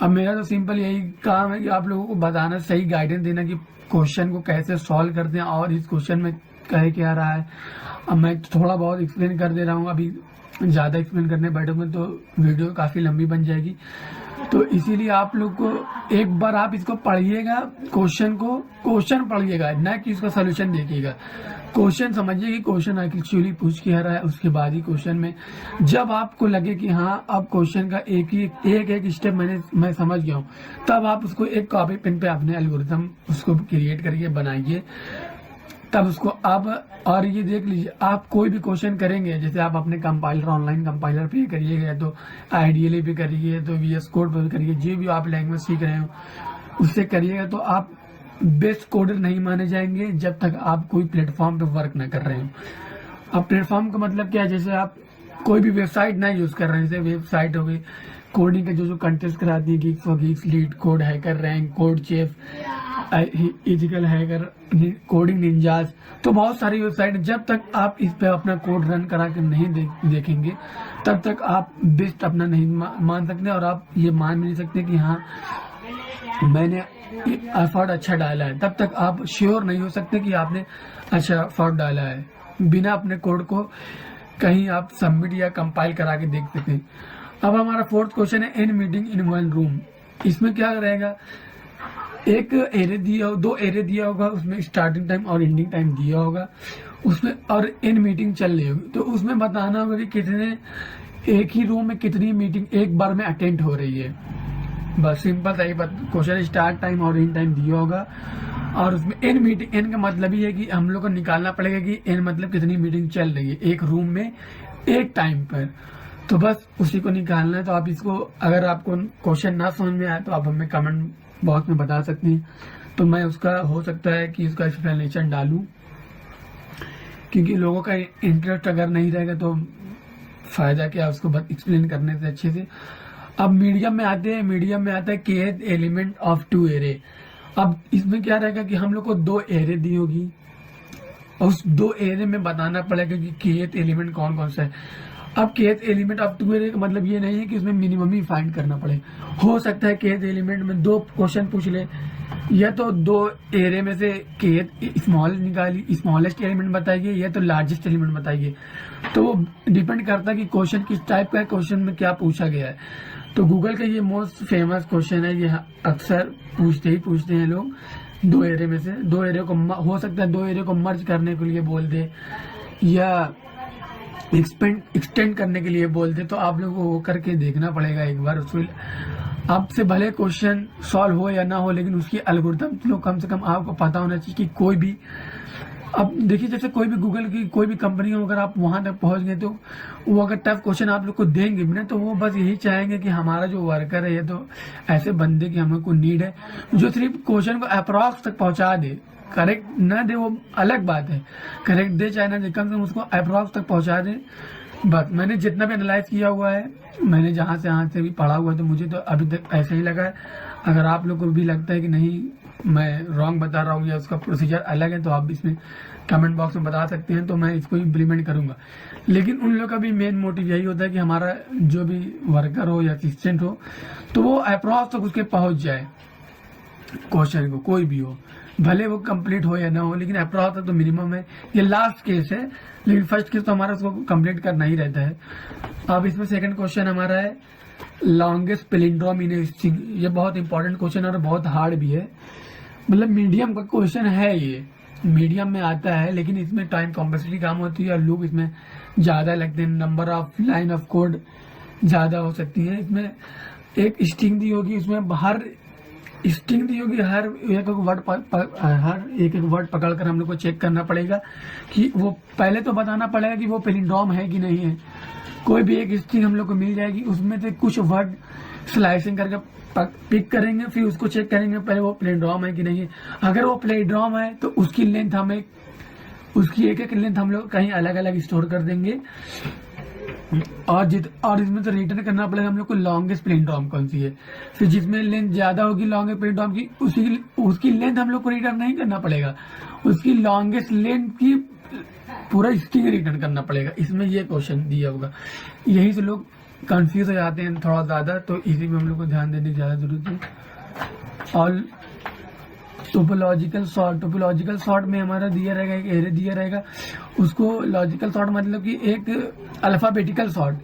A: अब मेरा तो सिंपल यही काम है कि आप लोगों को बताना, सही गाइडेंस देना कि क्वेश्चन को कैसे सॉल्व करते हैं और इस क्वेश्चन में कह क्या रहा है। अब मैं थोड़ा बहुत एक्सप्लेन कर दे रहा हूँ, अभी ज्यादा एक्सप्लेन करने बैठूंगा तो वीडियो काफी लंबी बन जाएगी। तो इसीलिए आप लोग को एक बार आप इसको पढ़िएगा, क्वेश्चन पढ़िएगा, न कि इसका सोल्यूशन देखिएगा। क्वेश्चन समझिए कि क्वेश्चन एक्चुअली पूछ के आ रहा है, उसके बाद ही क्वेश्चन में जब आपको लगे कि हाँ अब क्वेश्चन का एक स्टेप मैं समझ गया हूँ, तब आप उसको एक कॉपी पेन पे अपने एल्गोरिथम उसको क्रिएट करिए, बनाइए, तब उसको अब। और ये देख लीजिए, आप कोई भी क्वेश्चन करेंगे, जैसे आप अपने कंपाइलर ऑनलाइन कंपाइलर पे करिएगा, तो आइडियली भी करिए, तो VS कोड पर करिए, जो भी आप लैंग्वेज सीख रहे हो उससे करिएगा, तो आप बेस्ट कोडर नहीं माने जाएंगे जब तक आप कोई प्लेटफॉर्म पे वर्क ना कर रहे हो। अब प्लेटफॉर्म का मतलब क्या है, जैसे आप कोई भी वेबसाइट ना यूज कर रहे हैं, जैसे वेबसाइट हो गई, कोडिंग के जो कंटेस्ट कराती है, gigs for gigs, leet code, hacker rank, code chef, ethical hacker, coding ninjas, तो बहुत सारी वेबसाइट। जब तक आप इस पे अपना कोड रन करा के नहीं देखेंगे, तब तक आप बेस्ट अपना नहीं मान सकते, और आप ये मान भी नहीं सकते कि हाँ मैंने एफर्ट अच्छा डाला है। तब तक आप श्योर नहीं हो सकते कि आपने अच्छा एफर्ट डाला है, बिना अपने कोड को कहीं आप सबमिट या कंपाइल करा के देख सकते हैं। अब हमारा 4th क्वेश्चन है N meeting in one room. इसमें क्या रहेगा, एक एरे दिया, 2 एरे दिया होगा, उसमें स्टार्टिंग टाइम और एंडिंग टाइम दिया होगा उसमें, और एन मीटिंग चल रही होगी, तो उसमें बताना होगा कि कितने एक ही रूम में कितनी मीटिंग एक बार में अटेंड हो रही है। बस सिंपल सही बात, क्वेश्चन स्टार्ट टाइम और एंड टाइम दिया होगा, और उसमें एन मीटिंग, एन का मतलब ये है कि हम लोग को निकालना पड़ेगा कि एन मतलब कितनी मीटिंग चल रही है एक रूम में एक टाइम पर, तो बस उसी को निकालना है। तो आप इसको, अगर आपको क्वेश्चन ना समझ में आए तो आप हमें कमेंट बॉक्स में बता सकते हैं, तो मैं उसका हो सकता है कि उसका एक्सप्लेनेशन डालूं, क्योंकि लोगों का इंटरेस्ट अगर नहीं रहेगा तो फायदा क्या उसको एक्सप्लेन करने से अच्छे से। अब मीडियम में आते हैं, मीडियम में आता है kth एलिमेंट ऑफ 2 एरे। अब इसमें क्या रहेगा कि हम लोग को 2 एरे दी होगी, और उस 2 एरे में बताना पड़ेगा कि kth एलिमेंट कौन कौन सा है। अब kth एलिमेंट ऑफ 2 एरे का मतलब ये नहीं है कि उसमें मिनिमम ही फाइंड करना पड़े। हो सकता है kth एलिमेंट में 2 क्वेश्चन पूछ ले, या तो 2 एरे में से kth स्मॉलेस्ट एलिमेंट बताइए, या तो लार्जेस्ट एलिमेंट बताइए। तो वो डिपेंड करता है कि क्वेश्चन किस टाइप का है, क्वेश्चन में क्या पूछा गया है। तो गूगल का ये मोस्ट फेमस क्वेश्चन है, ये अक्सर पूछते हैं लोग, दो एरे में से दो एरे को हो सकता है दो एरे को मर्ज करने के लिए बोल दे या एक्सटेंड करने के लिए बोल दे, तो आप लोगों को वो करके देखना पड़ेगा एक बार। उसको आपसे भले क्वेश्चन सॉल्व हो या ना हो, लेकिन उसकी एल्गोरिथम तो कम से कम आपको पता होना चाहिए कि कोई भी, अब देखिए जैसे कोई भी गूगल की कोई भी कंपनी हो, अगर आप वहां तक पहुंच गए तो वो अगर टफ क्वेश्चन आप लोग को देंगे भी ना, तो वो बस यही चाहेंगे कि हमारा जो वर्कर है ये तो ऐसे बंदे की हमें को नीड है जो सिर्फ क्वेश्चन को अप्रॉक्स तक पहुंचा दे। करेक्ट ना दे वो अलग बात है, करेक्ट दे चाहे ना दे, कम से कम उसको अप्रॉक्स तक पहुंचा दे। बस मैंने जितना भी एनालाइज किया हुआ है, मैंने जहां से भी पढ़ा हुआ है, तो मुझे तो अभी तक ऐसा ही लगा है। अगर आप लोग को भी लगता है कि नहीं मैं रॉन्ग बता रहा हूँ या उसका प्रोसीजर अलग है, तो आप इसमें कमेंट बॉक्स में बता सकते हैं, तो मैं इसको इम्प्लीमेंट करूंगा। लेकिन उन लोग का भी मेन मोटिव यही होता है कि हमारा जो भी वर्कर हो या असिस्टेंट हो, तो वो अप्रॉक्स तक उसके पहुंच जाए क्वेश्चन को, कोई भी हो, भले वो कंप्लीट हो या ना हो, लेकिन अप्रॉक्स तक तो मिनिमम है। ये लास्ट केस है, लेकिन फर्स्ट केस तो हमारा उसको कंप्लीट करना ही रहता है। अब इसमें सेकंड क्वेश्चन हमारा है longest palindrome in a string. ये बहुत इंपॉर्टेंट क्वेश्चन है और बहुत हार्ड भी है, मतलब मीडियम का क्वेश्चन है, ये मीडियम में आता है, लेकिन इसमें टाइम कॉम्प्लेक्सिटी कम होती है और लूप इसमें ज्यादा लगते हैं, number of line of code ज्यादा हो सकती है। इसमें एक स्ट्रिंग दी होगी, उसमें हर स्ट्रिंग दी होगी, हर एक वर्ड पकड़कर हम लोग को चेक करना पड़ेगा कि वो, पहले तो बताना पड़ेगा कि वो पैलिंड्रोम है कि नहीं है। कोई भी एक स्ट्रिंग हम लोग को मिल जाएगी, उसमें से कुछ वर्ड स्लाइसिंग करके पिक करेंगे, फिर उसको चेक करेंगे पहले वो पैलिंड्रोम है कि नहीं है। अगर वो पैलिंड्रोम है तो उसकी लेंथ हमें, उसकी एक एक लेंथ हम लोग कहीं अलग अलग स्टोर कर देंगे, और इसमें तो रिटर्न करना पड़ेगा हम लोग को लॉन्गेस्ट पैलिंड्रोम कौन सी है। फिर जिसमें लेंथ ज्यादा होगी लॉन्गेस्ट पैलिंड्रोम की, उसकी लेंथ हम लोग को रिटर्न नहीं करना पड़ेगा, उसकी लॉन्गेस्ट लेंथ की पूरा स्ट्रिंग रिटर्न करना पड़ेगा। इसमें ये क्वेश्चन दिया होगा, यही से लोग कंफ्यूज हो जाते हैं थोड़ा ज्यादा, तो इसी में हम लोग को ध्यान देने की ज्यादा जरूरत है। और टोपोलॉजिकल सॉर्ट में हमारा दिया रहेगा, एक एरे दिया रहेगा, उसको लॉजिकल सॉर्ट मतलब कि एक अल्फाबेटिकल सॉर्ट,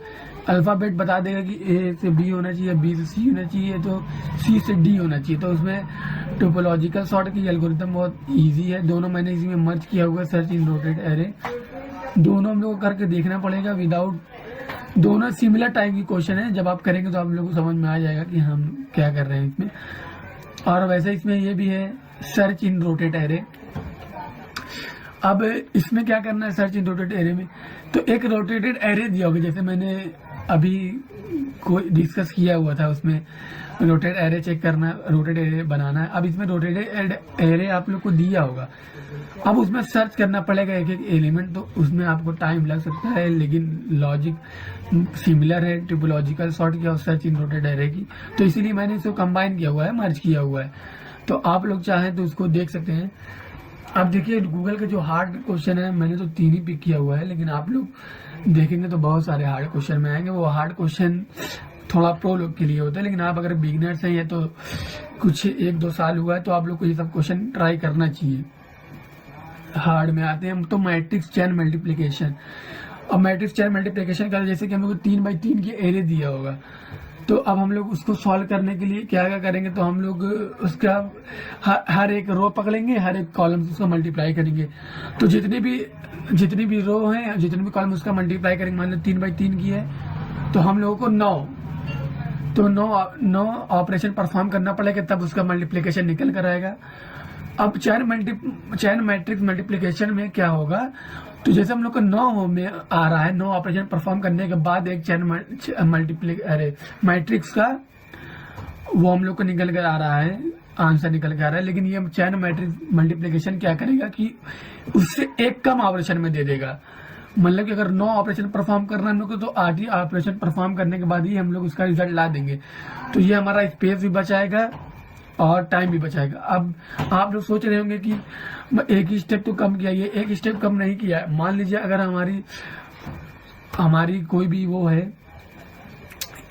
A: अल्फाबेट बता देगा कि ए से बी होना चाहिए, बी से सी होना चाहिए, तो सी से डी होना चाहिए। तो उसमें टोपोलॉजिकल सॉर्ट की एल्गोरिथम बहुत इजी है। दोनों मैंने इसी में मर्ज किया हुआ, सर्च इन रोटेट एरे, दोनों हम लोग को करके देखना पड़ेगा विदाउट, दोनों सिमिलर टाइप की क्वेश्चन है, जब आप करेंगे तो आप लोगों को समझ में आ जाएगा कि हम क्या कर रहे हैं इसमें। और वैसे इसमें ये भी है सर्च इन रोटेट एरे। अब इसमें क्या करना है सर्च इन रोटेट एरे में, तो एक रोटेटेड एरे दिया होगा, जैसे मैंने अभी कोई डिस्कस किया हुआ था, उसमें रोटेट एरे चेक करना, रोटेट एरे बनाना है। अब इसमें रोटेटेड एरे आप लोग को दिया होगा, अब उसमें सर्च करना पड़ेगा एक एक एलिमेंट, तो उसमें आपको टाइम लग सकता है, लेकिन लॉजिक सिमिलर है टोपोलॉजिकल सॉर्ट की और सर्च इन रोटेट एरे की, तो इसीलिए मैंने इसको कंबाइन किया हुआ है, मर्ज किया हुआ है। तो आप लोग चाहें तो उसको देख सकते हैं। अब देखिए गूगल के जो हार्ड क्वेश्चन है, मैंने तो 3 ही पिक किया हुआ है, लेकिन आप लोग देखेंगे तो बहुत सारे हार्ड क्वेश्चन में आएंगे। वो हार्ड क्वेश्चन थोड़ा प्रो लोग के लिए होता है, लेकिन आप अगर बिगिनर्स हैं या तो कुछ 1-2 साल हुआ है, तो आप लोग को ये सब क्वेश्चन ट्राई करना चाहिए। हार्ड में आते हैं तो मैट्रिक्स चेन मल्टीप्लिकेशन, और मैट्रिक्स चेन मल्टीप्लिकेशन का जैसे कि हम लोग को 3x3 की एरे दिया होगा, तो अब हम लोग उसको सॉल्व करने के लिए क्या क्या करेंगे, तो हम लोग उसका हर एक रो पकड़ेंगे, हर एक कॉलम से उसको मल्टीप्लाई करेंगे। तो जितनी भी रो है, जितने भी कॉलम उसका मल्टीप्लाई करेंगे, मान लो 3x3 की है, तो हम लोगों को 9 ऑपरेशन परफॉर्म करना पड़ेगा, तब उसका मल्टीप्लिकेशन निकल कर आएगा। अब चैन मैट्रिक्स मल्टीप्लिकेशन में क्या होगा, तो जैसे हम लोग को 9 में आ रहा है, 9 ऑपरेशन परफॉर्म करने के बाद एक चैन मैट्रिक्स का वो हम लोग को निकल कर आ रहा है, आंसर निकल कर आ रहा है। लेकिन ये चैन मैट्रिक्स मल्टीप्लिकेशन क्या करेगा कि उससे एक कम ऑपरेशन में दे देगा। मतलब कि अगर 9 ऑपरेशन परफॉर्म करना है हम लोग को, तो 8 ही ऑपरेशन परफॉर्म करने के बाद ही हम लोग उसका रिजल्ट ला देंगे। तो ये हमारा स्पेस भी बचाएगा और टाइम भी बचाएगा। अब आप लोग सोच रहे होंगे कि एक ही स्टेप तो कम किया, ये एक स्टेप कम नहीं किया है। मान लीजिए अगर हमारी कोई भी वो है,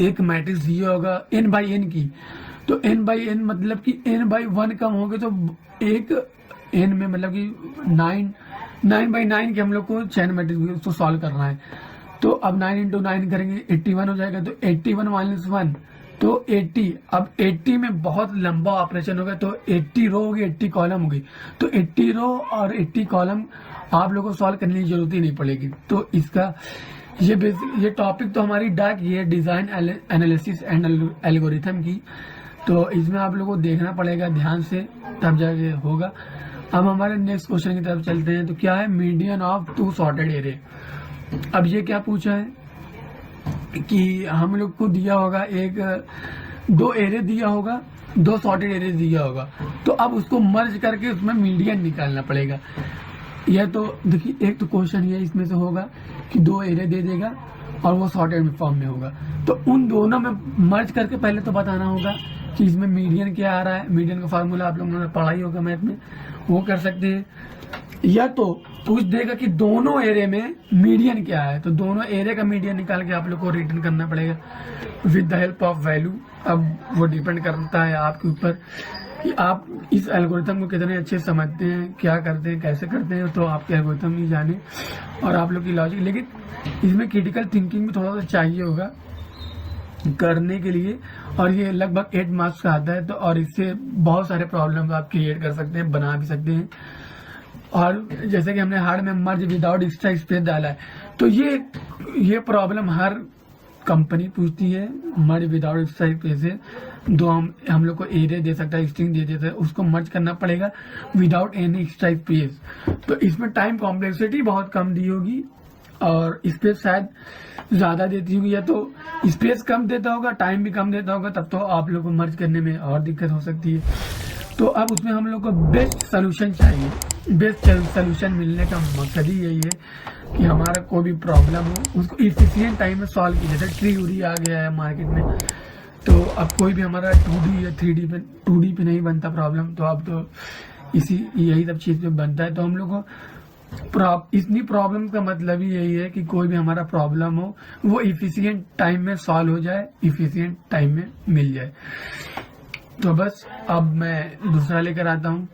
A: एक मैट्रिक्स दिया होगा n/n की, तो n/n मतलब कि n/1 कम हो गए, तो एक n में मतलब कि 9/9 की हम लोग को चैन मैट्रिक्स उसको सॉल्व करना है। तो अब 9 × 9 करेंगे 81 हो जाएगा, तो 81 - 1, तो 80, अब 80 में बहुत लंबा ऑपरेशन होगा, तो 80 रो होगी, 80 कॉलम होगी, तो 80 रो और 80 कॉलम आप लोगों को सॉल्व करने की जरूरत ही नहीं पड़ेगी। तो इसका ये टॉपिक तो हमारी डाक ये डिजाइन एनालिसिस एंड एल्गोरिथम की, तो इसमें आप लोगों को देखना पड़ेगा ध्यान से, तब जाके होगा। अब हमारे नेक्स्ट क्वेश्चन की तरफ चलते हैं। तो क्या है मीडियन ऑफ 2 सॉर्टेड एरे। अब ये क्या पूछा है कि हम लोग को दिया होगा 2 एरे दिया होगा, 2 सॉर्टेड एरे दिया होगा, तो अब उसको मर्ज करके उसमें मीडियन निकालना पड़ेगा। यह तो देखिए एक तो क्वेश्चन ये इसमें से होगा कि 2 एरे दे देगा और वो सॉर्टेड फॉर्म में होगा, तो उन दोनों में मर्ज करके पहले तो बताना होगा कि इसमें मीडियन क्या आ रहा है। मीडियन का फार्मूला आप लोगों ने पढ़ा ही होगा मैथ में, वो कर सकते हैं। या तो पूछ देगा कि दोनों एरे में मीडियन क्या है, तो दोनों एरे का मीडियन निकाल के आप लोग को रिटर्न करना पड़ेगा with the help of value. अब वो डिपेंड करता है आपके ऊपर कि आप इस एल्गोरिथम को कितने अच्छे समझते हैं, क्या करते हैं, कैसे करते हैं, तो आपके एल्गोरिथम ही जाने और आप लोग की लॉजिक। लेकिन इसमें क्रिटिकल थिंकिंग भी थोड़ा सा चाहिए होगा करने के लिए, और ये लगभग 8 मार्क्स का आता है। तो और इससे बहुत सारे प्रॉब्लम आप क्रिएट कर सकते हैं, बना भी सकते हैं। और जैसे कि हमने हार्ड में मर्ज विदाउट एक्स्ट्रा स्पेस डाला है, तो ये प्रॉब्लम हर कंपनी पूछती है, मर्ज विदाउट एक्स्ट्रा स्पेस है। दो हम लोग को एरे दे सकता है, स्ट्रिंग दे देता है, उसको मर्ज करना पड़ेगा विदाउट एनी एक्स्ट्रा स्पेस। तो इसमें टाइम कॉम्प्लेक्सिटी बहुत कम दी होगी और स्पेस शायद ज्यादा देती होगी, या तो स्पेस कम देता होगा, टाइम भी कम देता होगा, तब तो आप लोग को मर्ज करने में और दिक्कत हो सकती है। तो अब उसमें हम लोग को बेस्ट सोल्यूशन चाहिए। बेस्ट सोल्यूशन मिलने का मकसद ही यही है कि हमारा कोई भी प्रॉब्लम हो उसको इफिशिएंट टाइम में सॉल्व किया। जैसे ट्री आ गया है मार्केट में, तो अब कोई भी हमारा 2D या 3D पे 2D पे नहीं बनता प्रॉब्लम, तो अब तो यही सब चीज पे बनता है। तो हम लोग को इतनी प्रॉब्लम का मतलब ही यही है कि कोई भी हमारा प्रॉब्लम हो वो इफिशिएंट टाइम में सॉल्व हो जाए, इफिशिएंट टाइम में मिल जाए। तो बस अब मैं दूसरा लेकर आता हूँ।